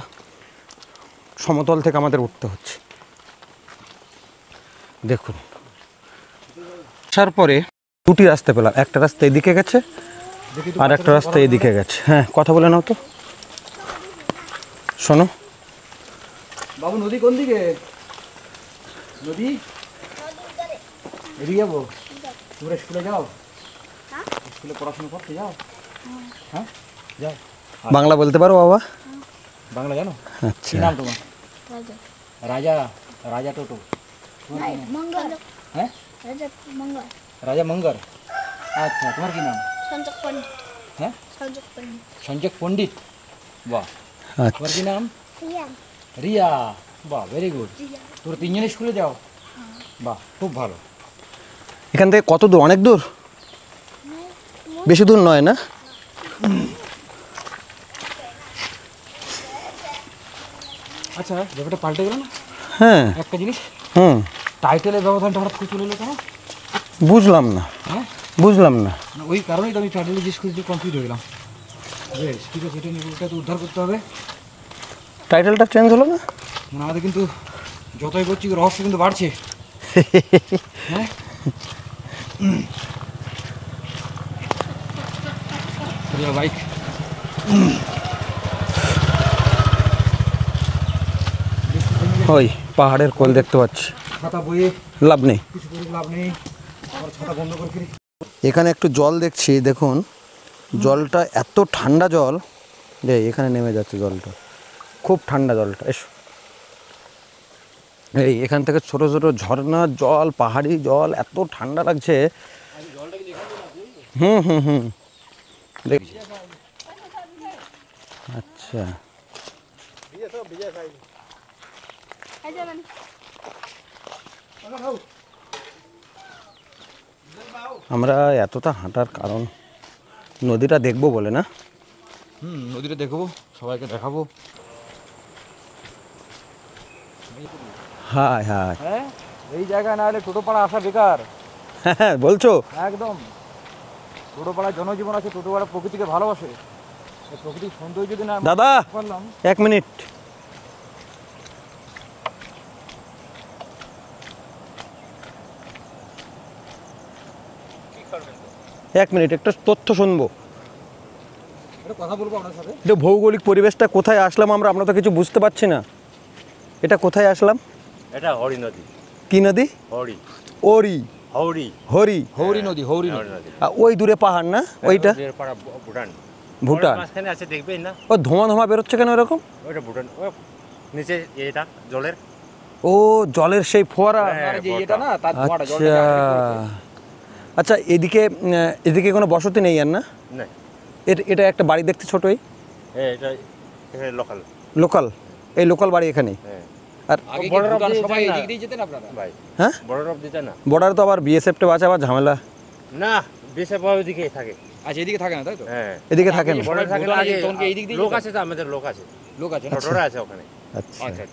সমতল থেকে আমাদের উঠতে হচ্ছে, দেখুন। আসার পরে দুটি রাস্তা পেলাম, একটা রাস্তা এদিকে গেছে আর একটা রাস্তা এদিকে গেছে। হ্যাঁ, কথা বলে নাও তো, শোনো। বাবু নদী কোন দিকে? নদী এদিকে যাবো? তোমরা স্কুলে যাও? স্কুলে পড়াশোনা করতে যাও? হ্যাঁ, যাও। বাংলা বলতে পারো বাবা? বাংলা জানো? কি আচ্ছা, নাম তোমার? রাজা। রাজা টোটো। মঙ্গল, হ্যাঁ, রাজা মঙ্গল, রাজা মঙ্গর। আচ্ছা, তোমার কি নাম? সঞ্জক পণ্ডিত, হ্যাঁ, সঞ্জক পণ্ডিত, সঞ্জক পণ্ডিত। বাহ। আচ্ছা। তোমার কি নাম? রিয়ান, রিয়া। বাহ, ভেরি গুড। তোমরা 3 জনে স্কুলে যাও? বাহ, খুব ভালো। এখান থেকে কত দূর? অনেক দূর, বেশি দূর নয় না? আচ্ছা, ব্যাপারটা পাল্টে গেল না হ্যাঁ, একটা জিনিস? টাইটেলের ব্যবধানটা হঠাৎ করে চলে এলো কেন? বুঝলাম না, হ্যাঁ, বুঝলাম না। না, ওই কারণেই তো আমি টাইটেলে জিজ্ঞেস করে কমপ্লিট হয়ে গেলাম। বেশ, ঠিক আছে, এটা নিয়ে তো উদ্ধার করতে হবে। টাইটেলটা চেঞ্জ হলো না? মানে আমাদের কিন্তু যতই করছি রহস্য কিন্তু বাড়ছে। হ্যাঁ, বাইক ওই পাহাড়ের কোল দেখতে পাচ্ছি, ছাতা বইয়ে লাভ নেই, কিছু করে লাভ নেই, আবার ছাতা বন্ধ করে ফিরি। এখানে একটু জল দেখছি, দেখুন জলটা এত ঠান্ডা জল, যে এখানে নেমে যাচ্ছে জলটা, খুব ঠান্ডা জলটা। এসো, এই এখান থেকে ছোট ছোট ঝর্ণার জল, পাহাড়ি জল, এত ঠান্ডা লাগছে। হুম হুম হুম, দেখছি। আচ্ছা, আমরা এতটা হাঁটার কারণ নদীটা দেখবো বলে না? নদীটা দেখবো, সবাইকে দেখাবো। হায় হায়, হ্যাঁ, এই জায়গায় না হলে টোটোপাড়া আসা বেকার। হ্যাঁ বলছো? একদম, টোটোপাড়ায় জনজীবন আছে, টোটোপাড়া প্রকৃতিকে ভালোবাসে। এই প্রকৃতির সৌন্দর্য যদি না দাদা পারলাম। 1 মিনিট, একটা তথ্য শুনবো। একটা কথা বলবো আপনার সাথে। এটা ভৌগোলিক পরিবেশটা কোথায় আসলাম আমরা তো কিছু বুঝতে পারছি না। এটা কোথায় আসলাম? এটা হরি নদী। কি নদী? হরি। ওরি, হরি। হরি, হৌরি নদী, হৌরি নদী। ওই দূরে পাহাড় না ওইটা? ভুটান। ভুটান। মাঝখানে আছে, দেখবেন না? ও ধোঁয়া ধোঁয়া বেরোচ্ছে কেন এরকম? ওইটা ভুটান, ও নিচে এটা জলের। ও জলের সেই ফোয়ারা। আর যে এটা না, তার ধোঁয়াটা জলটা আচ্ছা আটকে পড়েছে। আচ্ছা, এদিকে কোনো বসতি নেই আর না? না, এটা একটা বাড়ি দেখতে ছোটই, এটা এখানে লোকাল। লোকাল, এই লোকাল বাড়ি এখানেই। হ্যাঁ, আর আগে কি border ভুটান অব্দি সবাই যেতেন না। এদিক দিয়ে যেতেন আপনারা? ভাই হ্যাঁ বর্ডার অফ দিতে না বর্ডার তো আবার বিএসএফটা আছে আবার ঝামেলা। না দেশে ওইদিকেই থাকে। আচ্ছা এদিকে থাকে না তাই তো? হ্যাঁ এদিকে থাকে না। বর্ডার থাকে না ভুটানে আগে তখন কি এই দিক দিয়ে লোক যেতেন? আছে তো আমাদের লোক আছে লোক আছে না? টোটোরা আছে ওখানে। আচ্ছা আচ্ছা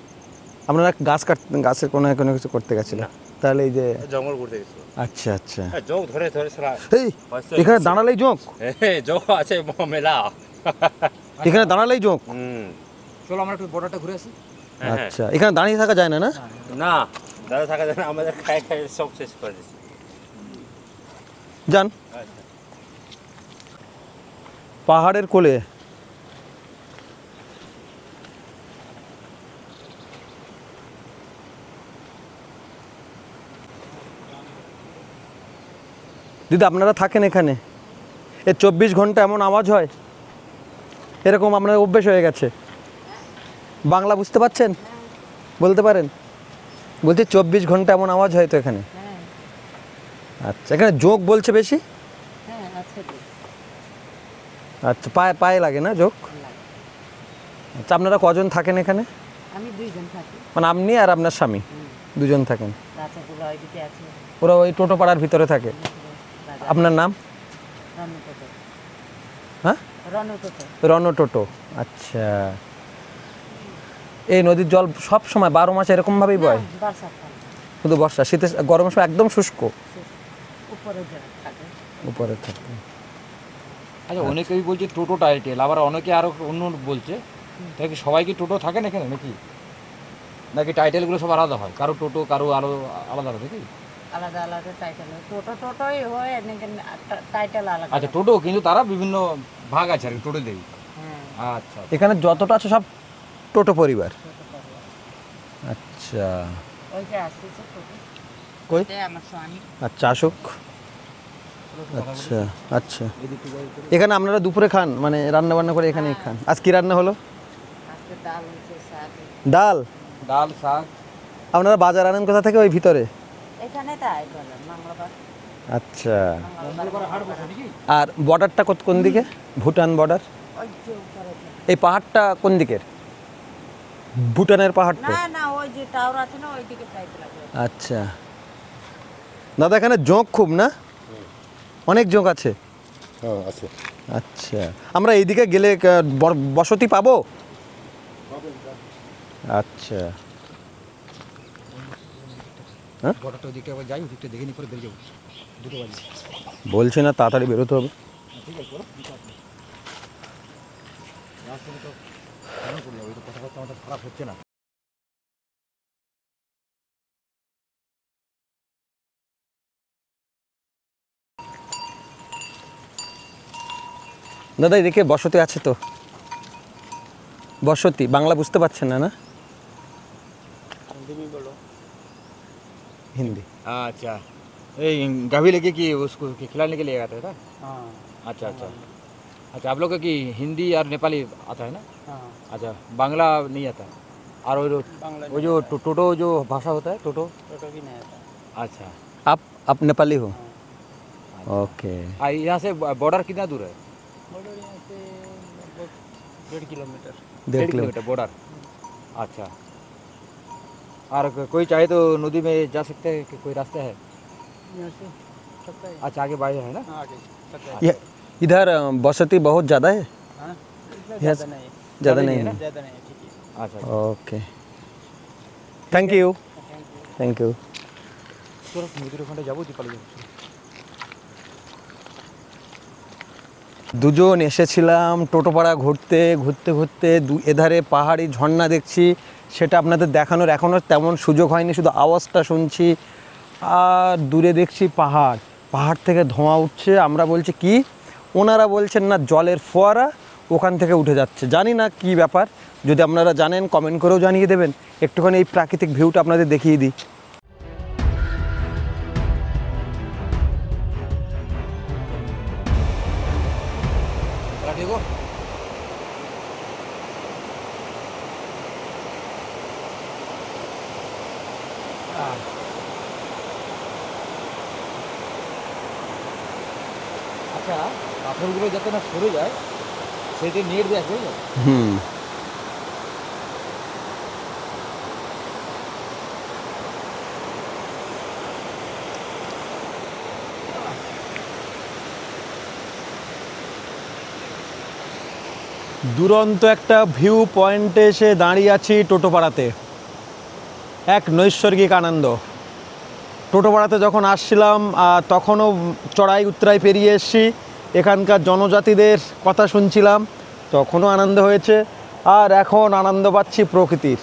আপনারা গাছ কাটতেন, গাছের কোনো না কোনো কিছু করতে গেছিলেন, তাহলে এই যে জঙ্গল ঘুরতে গেছিল আচ্ছা আচ্ছা। যোগ ধরে ধরে সারা এই এখানে দাঁড়ালেই জোঁক, যোগ আছে মেলা। এখানে দাঁড়ালেই জোঁক। চলো আমরা একটু বর্ডারটা ঘুরে আসি। হ্যাঁ, হ্যাঁ। আচ্ছা এখানে দাঁড়িয়ে থাকা যায় না না? না দাদা থাকা যায় না, আমাদের খাই খাই সব শেষ করে দিচ্ছে। যান পাহাড়ের কোলে। দিদি আপনারা থাকেন এখানে, এ 24 ঘন্টা এমন আওয়াজ হয়? এরকম আপনার অভ্যেস হয়ে গেছে? বাংলা বুঝতে পারছেন? বলতে পারেন? বলছি 24 ঘন্টা এমন আওয়াজ হয় তো এখানে? আচ্ছা এখানে জোঁক বলছে বেশি? আচ্ছা পায়ে পায়ে লাগে না জোঁক? আচ্ছা আপনারা কজন থাকেন এখানে? আমি দুইজন থাকি। মানে আপনি আর আপনার স্বামী দুজন থাকেন? বাচ্চাগুলো ওইদিকে আছে। ওরা ওই টোটো পাড়ার ভিতরে থাকে। আপনার নাম? রনু টোটো। হ্যাঁ রনু টোটো। রনো টোটো। আচ্ছা এই নদীর জল সব সময় 12 মাস এরকমভাবেই বয়? বর্ষাকাল শুধু বর্ষা, শীতে গরমের সময় একদম শুষ্ক উপরে থাকে। উপরে থাকে। আচ্ছা অনেকেই বলছে টোটো টাইটেল, আবার অনেকে আরো অন্য বলছে, তাই কি সবাই কি টোটো থাকেন এখানে নাকি? নাকি টাইটেলগুলো সব আলাদা হয়? কারো টোটো কারো আরো আলাদা নাকি? আলাদা আলাদা টাইটেল হয়। টোটোই হয়, টাইটেল আলাদা। আচ্ছা টোটো কিন্তু তারা বিভিন্ন ভাগ আছে আর কি টোটো দেই। হ্যাঁ আচ্ছা এখানে যতটা আছে সব টোটো পরিবার। আচ্ছা ওই যে আসতেছে টোটো। কই? এটা আমার স্বামী। আচ্ছা আসুক। আচ্ছা আচ্ছা এখানে আপনারা দুপুরে খান, মানে রান্না বান্না করে এখানেই খান? আজ কি রান্না হলো? আজকে ডাল হয়েছে, শাক। ডাল? ডাল শাক। আপনারা বাজার আনেন কোথা থেকে? ওই ভিতরে? এখানে তাই বলে মঙ্গলবার। আচ্ছা মঙ্গলবার হাট বসে নাকি? আর বর্ডারটা কোন দিকে? ভুটান বর্ডার? ওই যে উপরে থাকে। এই পাহাড়টা কোন দিকের? ভুটানের পাহাড়টা? না না ওই যে টাওয়ার আছে না ওইদিকে টাইটেল আছে। আচ্ছা দাদা এখানে জোঁক খুব না? অনেক জোঁক আছে? হ্যাঁ আছে। আচ্ছা আমরা এইদিকে গেলে বসতি পাবো? আচ্ছা বর্ডারটা ওইদিকে একবার যাই, ওদিকটা দেখে নি করে বেরিয়ে যাবো। দুটো বাজে। বলছি না তাড়াতাড়ি বেরোতে হবে। ঠিক আছে চলো। রাস্তাটা তো কেন করে যাবো? এই তো কথাবার্তা আমাদের খারাপ হচ্ছে না। দাদা এদিকে বসতি আছে তো? বসতি বাংলা বুঝতে পারছেন না? না हिंदी। अच्छा ये गाभी लेके कि उसको खिलाने के लिए आते हैं ना? अच्छा अच्छा अच्छा आप लोग को कि हिंदी और नेपाली आता है ना? अच्छा बांग्ला नहीं आता? और वो जो टोटो जो भाषा होता है टोटो भी नहीं आता। अच्छा आप नेपाली हो? ओके यहाँ से बॉर्डर कितना दूर है? 1.5 किलोमीटर। 1.5 kilometre border. अच्छा और कोई चाहे तो नदी में जा सकते हैं कि कोई रास्ता है? अच्छा आगे बाहर है ना? ये इधर बसती बहुत ज़्यादा है? ज़्यादा नहीं है। अच्छा okay thank you thank you. चलो नदीर ओखाনে যাবো দীপালি। দুজন এসেছিলাম টোটোপাড়া ঘুরতে ঘুরতে ঘুরতে এধারে পাহাড়ি ঝর্ণা দেখছি, সেটা আপনাদের দেখানোর এখনও তেমন সুযোগ হয়নি, শুধু আওয়াজটা শুনছি। আর দূরে দেখছি পাহাড়, পাহাড় থেকে ধোঁয়া উঠছে। আমরা বলছি কি, ওনারা বলছেন না জলের ফোয়ারা ওখান থেকে উঠে যাচ্ছে। জানি না কি ব্যাপার, যদি আপনারা জানেন কমেন্ট করেও জানিয়ে দেবেন। একটুখানি এই প্রাকৃতিক ভিউটা আপনাদের দেখিয়ে দিই। देखो अच्छा পাথরগুলো যাতে না সরে যায় সেটা নেট দিয়ে আসবে। দুরন্ত একটা ভিউ পয়েন্টে এসে দাঁড়িয়ে আছি টোটোপাড়াতে, এক নৈসর্গিক আনন্দ। টোটোপাড়াতে যখন আসছিলাম তখনও চড়াই উতরাই পেরিয়ে এসেছি, এখানকার জনজাতিদের কথা শুনছিলাম, তখনও আনন্দ হয়েছে। আর এখন আনন্দ পাচ্ছি প্রকৃতির,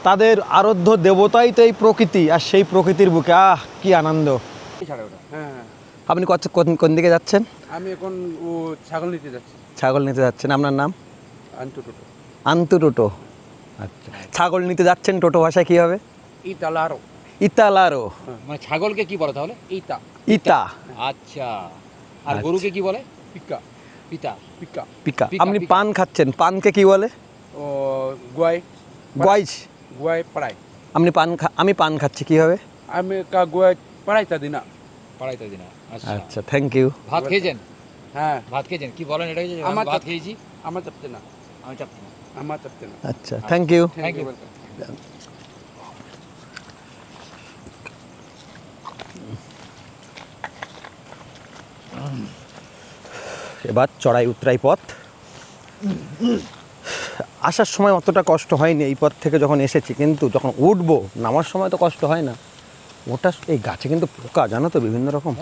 তাদের আরাধ্য দেবতাই তো এই প্রকৃতি, আর সেই প্রকৃতির বুকে কি আনন্দ। হ্যাঁ, আপনি কোন দিকে যাচ্ছেন? আমি এখন ছাগল নিতে যাচ্ছি। ছাগল নিতে যাচ্ছেন, আপনার নাম? আন্তু টোটো। আন্তু টোটো, আচ্ছা। ছাগল নিতে যাচ্ছেন, টোটো ভাষায় কী হবে? ইতালারো। ইতালারো, মানে ছাগলকে কি বলে তাহলে? ইতা। ইতা, আচ্ছা। আর গরুকে কি বলে? পিকা। পিতা। পিকা। পিকা। পিকা, আপনি পিকা। পান খাচ্ছেন, পানকে কি বলে? ও গুয়াই। গোয়াইজ। গুয়াই পাড়াই। আমি পান খাচ্ছি, কি হবে? আমি গুয়াই পাড়াইতা দিনা। পাড়াইতে দিনা। আচ্ছা, আচ্ছা, থ্যাংক ইউ। ভাত খেয়েছেন? হ্যাঁ, ভাত খেয়েছেন, কি বলেন এটা? আমার ভাত খেয়েছি। আমার চাপতে না। আমি চাপতে না। আমার চাপতে না। আচ্ছা, থ্যাংক ইউ। Thank you. এবার চড়াই উতরাই পথ। আসার সময় অতটা কষ্ট হয়নি এই পথ থেকে যখন এসেছি, কিন্তু যখন উঠবো নামার সময় তো কষ্ট হয় না। ওটা এই গাছে কিন্তু পোকা, জানো তো, বিভিন্ন রকম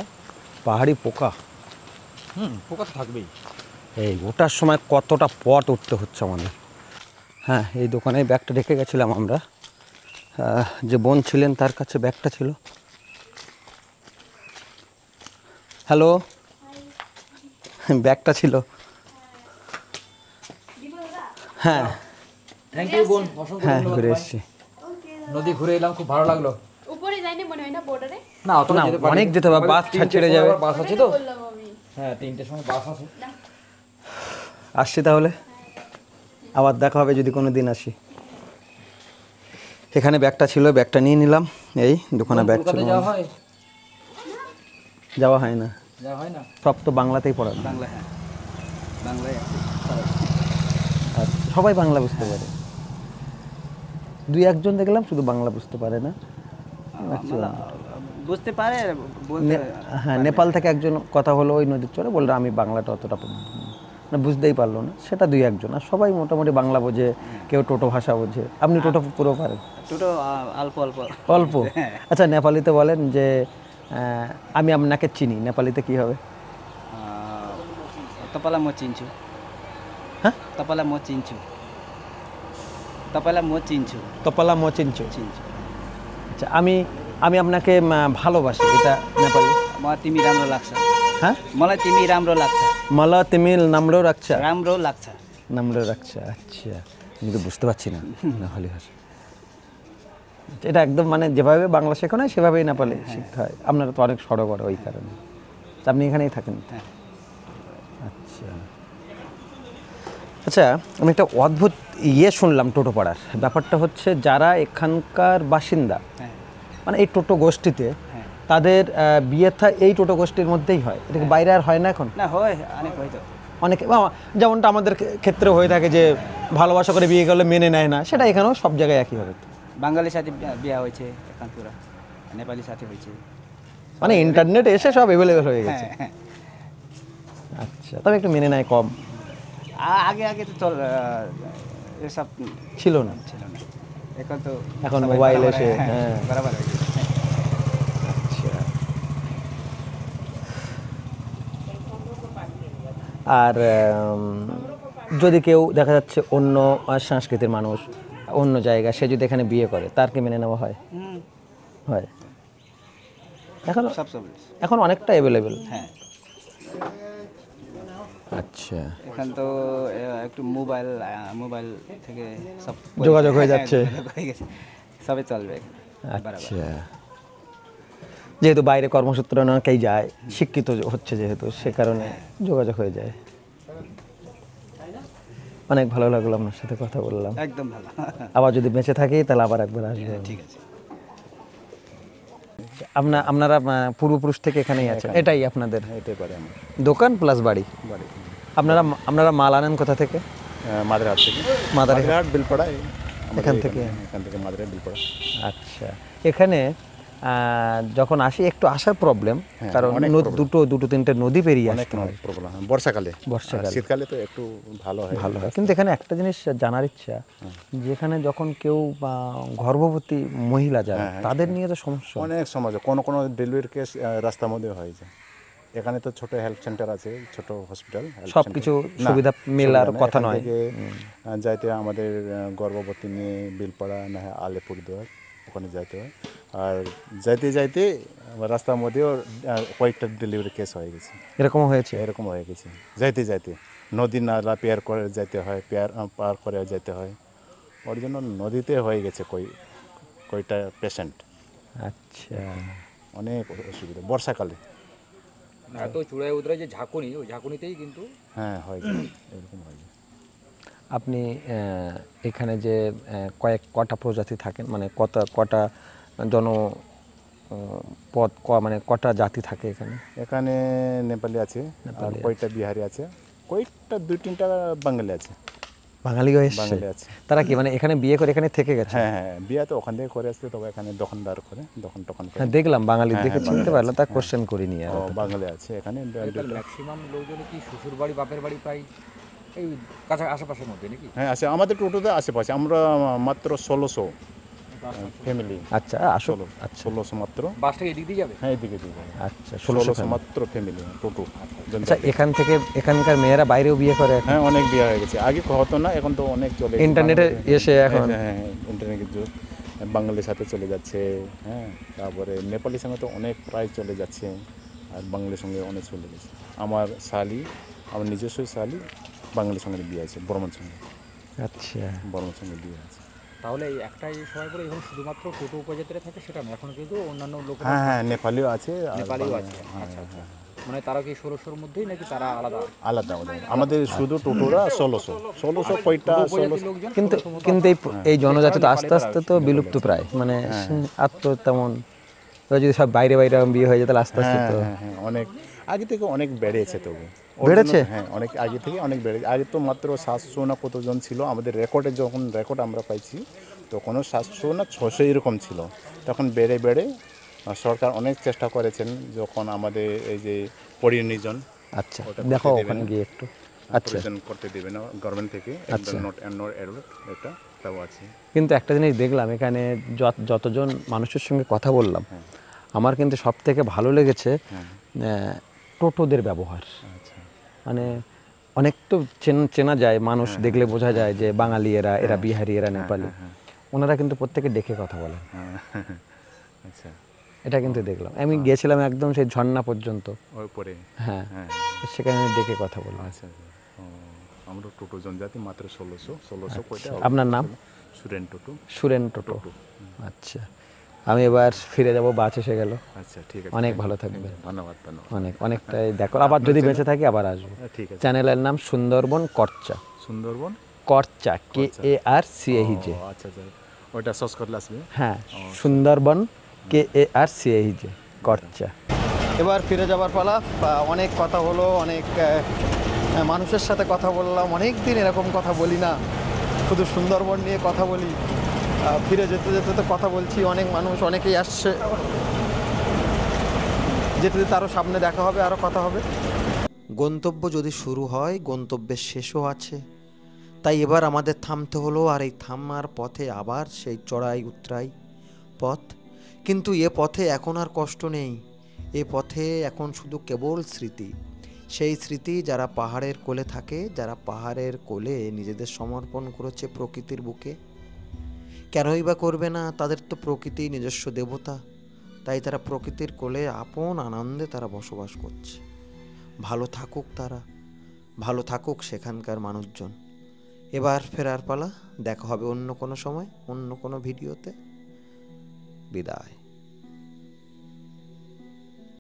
পাহাড়ি পোকা। পোকা তো থাকবেই। এই ওটার সময় কতটা পথ উঠতে হচ্ছে আমাদের। হ্যাঁ, এই দোকানে ব্যাগটা রেখে গেছিলাম আমরা, যে বোন ছিলেন তার কাছে ব্যাগটা ছিল। হ্যালো, ব্যাগটা ছিল। হ্যাঁ থ্যাংক ইউ বোন, অসংখ্য হ্যাঁ, ধন্যবাদ। ঘুরে ভাই। এসেছি। নদী ঘুরে এলাম, খুব ভালো লাগলো। উপরে যাইনি মনে হয় না বর্ডারে? না, অতটা না, যেতে পারিনি। অনেক যেতে হবে, বাস তিনটের ছেড়ে সময় যাবে। আবার বাস আছে তো। বললাম আমি। হ্যাঁ, 3টের সময় বাস আছে। আসছি তাহলে, আবার দেখা হবে যদি কোনো দিন আসি। এখানে ব্যাগটা ছিল, ব্যাগটা নিয়ে নিলাম। এই দোকানে ব্যাগ ছিল। কলকাতায় যাওয়া হয়? যাওয়া হয় না, যাওয়া হয় না। সব তো বাংলাতেই পড়া। বাংলা, হ্যাঁ, বাংলায় আছে। আচ্ছা, সবাই বাংলা বুঝতে পারে, দুই একজন দেখলাম শুধু বাংলা বুঝতে পারে না। বুঝতে পারে। হ্যাঁ, নেপাল থেকে একজন কথা হলো ওই নদীর চরে, বললো আমি বাংলাটা অতটা না, বুঝতেই পারলো না, সেটা দুই একজন। আর সবাই মোটামুটি বাংলা বোঝে, কেউ টোটো ভাষা বোঝে। আপনি টোটো পুরো পারেন? টোটো অল্প অল্প। অল্প? আচ্ছা, নেপালিতে বলেন যে আমি আপনাকে চিনি, নেপালিতে কি হবে? তপালা মো চিনছু। হ্যাঁ, তপালা মো চিনছু। তপালা মো চিনছু। তপালা মো চিনছু। চিনছু। আচ্ছা, আমি আপনাকে ভালোবাসি, এটা নেপালি। मलाई तिमी राम्रो लाग्छ। হ্যাঁ, मलाई तिमी राम्रो लाग्छ। মালা তিমিল নামলো রাখছা। राम्रो लाग्छ। নামলো রাখছা, আচ্ছা। আমি তো বুঝতে পারছি না নেপালি ভাষা। এটা একদম মানে যেভাবে বাংলা শেখানো হয় সেভাবেই নেপালি শিখতে হয়। আপনারা তো অনেক সড়ো বড়, ওই কারণে। আপনি এখানেই থাকেন? হ্যাঁ। আচ্ছা আচ্ছা, আমি একটা অদ্ভুত শুনলাম টোটোপাড়ার। ব্যাপারটা হচ্ছে যারা এখানকার বাসিন্দা, মানে এই টোটো গোষ্ঠীতে, তাদের বিয়ে এই টোটো গোষ্ঠীর মধ্যেই হয়। এটা কি বাইরে আর হয় না এখন? না, হয়, অনেক হয়তো। অনেকে যেমনটা আমাদের ক্ষেত্রে হয়ে থাকে যে ভালোবাসা করে বিয়ে করলে মেনে নেয় না, সেটা এখানেও সব জায়গায় একই হবে। বাঙালি সাথে বিয়ে হয়েছে এখন, পুরা নেপালি সাথে হয়েছে। মানে ইন্টারনেট এসে সব অ্যাভেলেবেল হয়ে গেছে। আচ্ছা, তবে একটু মেনে নেয় কম। আগে আগে তো চল এসব ছিল না। এখন মোবাইল এসে বরাবর হয়ে গেছে। আচ্ছা, আর যদি কেউ দেখা যাচ্ছে অন্য সংস্কৃতির মানুষ, অন্য জায়গা, সে যদি এখানে বিয়ে করে, তার কি মেনে নেওয়া হয়? হয়। এখন অনেকটা অ্যাভেলেবেল। হ্যাঁ। আচ্ছা, এখন তো একটু মোবাইল থেকে সব যোগাযোগ হয়ে যাচ্ছে, সবে চলবে। আচ্ছা, যেহেতু বাইরে কর্মসূত্রে অনেকেই যায়, শিক্ষিত হচ্ছে যেহেতু, সে কারণে যোগাযোগ হয়ে যায়। অনেক ভালো লাগলো আপনার সাথে কথা বললাম। একদম ভালো। আবার যদি বেঁচে থাকি তাহলে আবার একবার আসবো। ঠিক আছে। আপনারা পূর্বপুরুষ থেকে এখানেই আছেন? এটাই আপনাদের দোকান প্লাস বাড়ি? আপনারা মাল আনেন কোথা থেকে? মাদারহাট থেকে। মাদারহাট বিলপাড়া, এখান থেকে? মাদারহাট বিলপাড়া। আচ্ছা, এখানে যখন আসি একটু আসার প্রবলেম, হ্যাঁ, কারণ অনেক দুটো তিনটে নদী পেরিয়ে অনেক আসতে হয় প্রবলেম বর্ষাকালে। বর্ষাকালে। শীতকালে তো একটু ভালো হয়। ভালো হয়, কিন্তু এখানে একটা জিনিস জানার ইচ্ছা, যেখানে যখন কেউ গর্ভবতী মহিলা যায় তাদের নিয়ে তো সমস্যা, অনেক সমস্যা। কোনো ডেলিভারি কেস রাস্তার মধ্যে হয়ে যায়। এখানে তো ছোট হেলথ সেন্টার আছে, ছোট হসপিটাল, সব কিছু সুবিধা মেলার কথা নয়। যাইতে আমাদের গর্ভবতী নিয়ে বিলপাড়া না হয় আলিপুরদুয়ার ওখানে যাইতে হয়। আর যাইতে যাইতে রাস্তার মধ্যেও কয়েকটা ডেলিভারি কেস হয়ে গেছে। এরকম হয়ে গেছে যাইতে যাইতে নদী নালা পেয়ার করে যেতে হয়, পার করে যেতে হয়। ওর জন্য নদীতে হয়ে গেছে কয়টা পেশেন্ট। আচ্ছা, অনেক অসুবিধা বর্ষাকালে। এত চূড়ায় উতরায় যে ঝাঁকুনি, ওই ঝাঁকুনিতেই কিন্তু হ্যাঁ হয় যায়, এরকম হয় যায়। আপনি এখানে যে কটা প্রজাতি থাকেন, মানে কটা জনপদ, মানে কটা জাতি থাকে এখানে? এখানে নেপালি আছে, আর কয়টা বিহারি আছে, কয়েকটা 2-3টা বাঙালি আছে। বাঙালিও এসেছে? তারা কি মানে এখানে বিয়ে করে এখানে থেকে গেছে? হ্যাঁ, বিয়ে তো ওখান থেকে করে আসছে, তবে এখানে দোকানদার করে দোকান করে। হ্যাঁ, দেখলাম বাঙালি দেখে চিনতে পারলাম, তা কোশ্চেন করিনি। আর বাঙালি আছে এখানে। ম্যাক্সিমাম লোকজন কি শ্বশুর বাড়ি বাপের বাড়ি প্রায় এই কাছে আশেপাশের মধ্যে নাকি? হ্যাঁ আছে, আমাদের টোটোতে আশেপাশে আমরা মাত্র 1600 ফ্যামিলি। আচ্ছা, আসলে 1600 মাত্র। বাসটা এদিক দিয়ে যাবে? হ্যাঁ, এদিকে দিয়ে যাবে। আচ্ছা, 1600 মাত্র ফ্যামিলি টোটো। আচ্ছা, এখানকার মেয়েরা বাইরেও বিয়ে করে? হ্যাঁ, অনেক বিয়ে হয়ে গেছে। আগে হতো না, এখন তো অনেক চলে ইন্টারনেটে এসে। এখন হ্যাঁ, ইন্টারনেটের যুগ। বাঙালির সাথে চলে যাচ্ছে, হ্যাঁ, তারপরে নেপালির সঙ্গে তো অনেক প্রায় চলে যাচ্ছে, আর বাঙালির সঙ্গে অনেক চলে গেছে। আমার নিজস্ব শালি বাঙালির সঙ্গে বিয়ে আছে, বর্মার সঙ্গে। আচ্ছা, বর্মার সঙ্গে বিয়ে আছে। তাহলে এই একটাই সবাই করে এখন শুধুমাত্র টোটো উপজাতিরা থাকে সেটা না, এখন কিন্তু অন্যান্য লোক। হ্যাঁ, নেপালিও আছে। আচ্ছা, মানে তারা কি 1600-র মধ্যেই নাকি তারা আলাদা? আমাদের শুধু টোটোরা 1600 কয়টা 1600। কিন্তু এই জনজাতি তো আস্তে আস্তে তো বিলুপ্ত প্রায়, মানে আর তো তেমন, যদি সব বাইরে বিয়ে হয়ে যায় তাহলে আস্তে আস্তে তো অনেক আগে থেকে অনেক বেড়েছে। তবু বেড়েছে? হ্যাঁ, অনেক আগে থেকে অনেক বেড়েছে। আগে তো মাত্র 700 না কতজন ছিল আমাদের রেকর্ডে, যখন রেকর্ড আমরা পাইছি তখনও 700 না 600 এরকম ছিল। তখন বেড়ে সরকার অনেক চেষ্টা করেছেন, যখন আমাদের এই যে পরিনিজন। আচ্ছা, দেখো ওখানে গিয়ে একটু। আচ্ছা, করতে দেবে না গভর্নমেন্ট থেকে, নট এটা তাও আছে। কিন্তু একটা জিনিস দেখলাম এখানে, যতজন মানুষের সঙ্গে কথা বললাম, আমার কিন্তু সব থেকে ভালো লেগেছে টোটোদের ব্যবহার। মানে অনেক তো চেনা যায়, মানুষ দেখলে বোঝা যায় যে বাঙালি এরা বিহারি, এরা নেপালি। ওনারা কিন্তু প্রত্যেকে ডেকে কথা বলেন। আচ্ছা, এটা কিন্তু দেখলাম। আমি গিয়েছিলাম একদম সেই ঝর্ণা পর্যন্ত, ওপরে। হ্যাঁ, সেখানে ডেকে কথা বললাম। আচ্ছা, আমরা টোটো জনজাতি মাত্র 1600 কয়টা। আপনার নাম? সুরেন টোটো। আচ্ছা, আমি এবার ফিরে যাব, বাস এসে গেল। আচ্ছা, ঠিক আছে, অনেক ভালো থাকবেন। ধন্যবাদ। অনেকটাই দেখো, আবার যদি বেঁচে থাকি আবার আসবো। ঠিক আছে। চ্যানেলের নাম সুন্দরবন করচা। সুন্দরবন করচা, KARCAHJ। আচ্ছা, ওটা সার্চ করলে আসবে। হ্যাঁ, সুন্দরবন KARCAHJ, করচা। এবার ফিরে যাবার পালা। অনেক কথা হলো, অনেক মানুষের সাথে কথা বললাম। অনেক দিন এরকম কথা বলি না, শুধু সুন্দরবন নিয়ে কথা বলি। ফিরে যেতে যেতে তো কথা বলছি, অনেক মানুষ, অনেকেই আসছে। যেতে যেতে আরও সামনে দেখা হবে, আরও কথা হবে। গন্তব্য যদি শুরু হয়, গন্তব্যের শেষও আছে। তাই এবার আমাদের থামতে হলো, আর এই থামার পথে আবার সেই চড়াই উতরাই পথ। কিন্তু এ পথে এখন আর কষ্ট নেই, এ পথে এখন শুধু কেবল স্মৃতি। সেই স্মৃতি যারা পাহাড়ের কোলে থাকে, যারা পাহাড়ের কোলে নিজেদের সমর্পণ করেছে প্রকৃতির বুকে। কেনই বা করবে না, তাদের তো প্রকৃতি নিজস্ব দেবতা। তাই তারা প্রকৃতির কোলে আপন আনন্দে তারা বসবাস করছে। ভালো থাকুক তারা, ভালো থাকুক সেখানকার মানুষজন। এবার ফেরার পালা। দেখা হবে অন্য কোনো সময়, অন্য কোনো ভিডিওতে। বিদায়।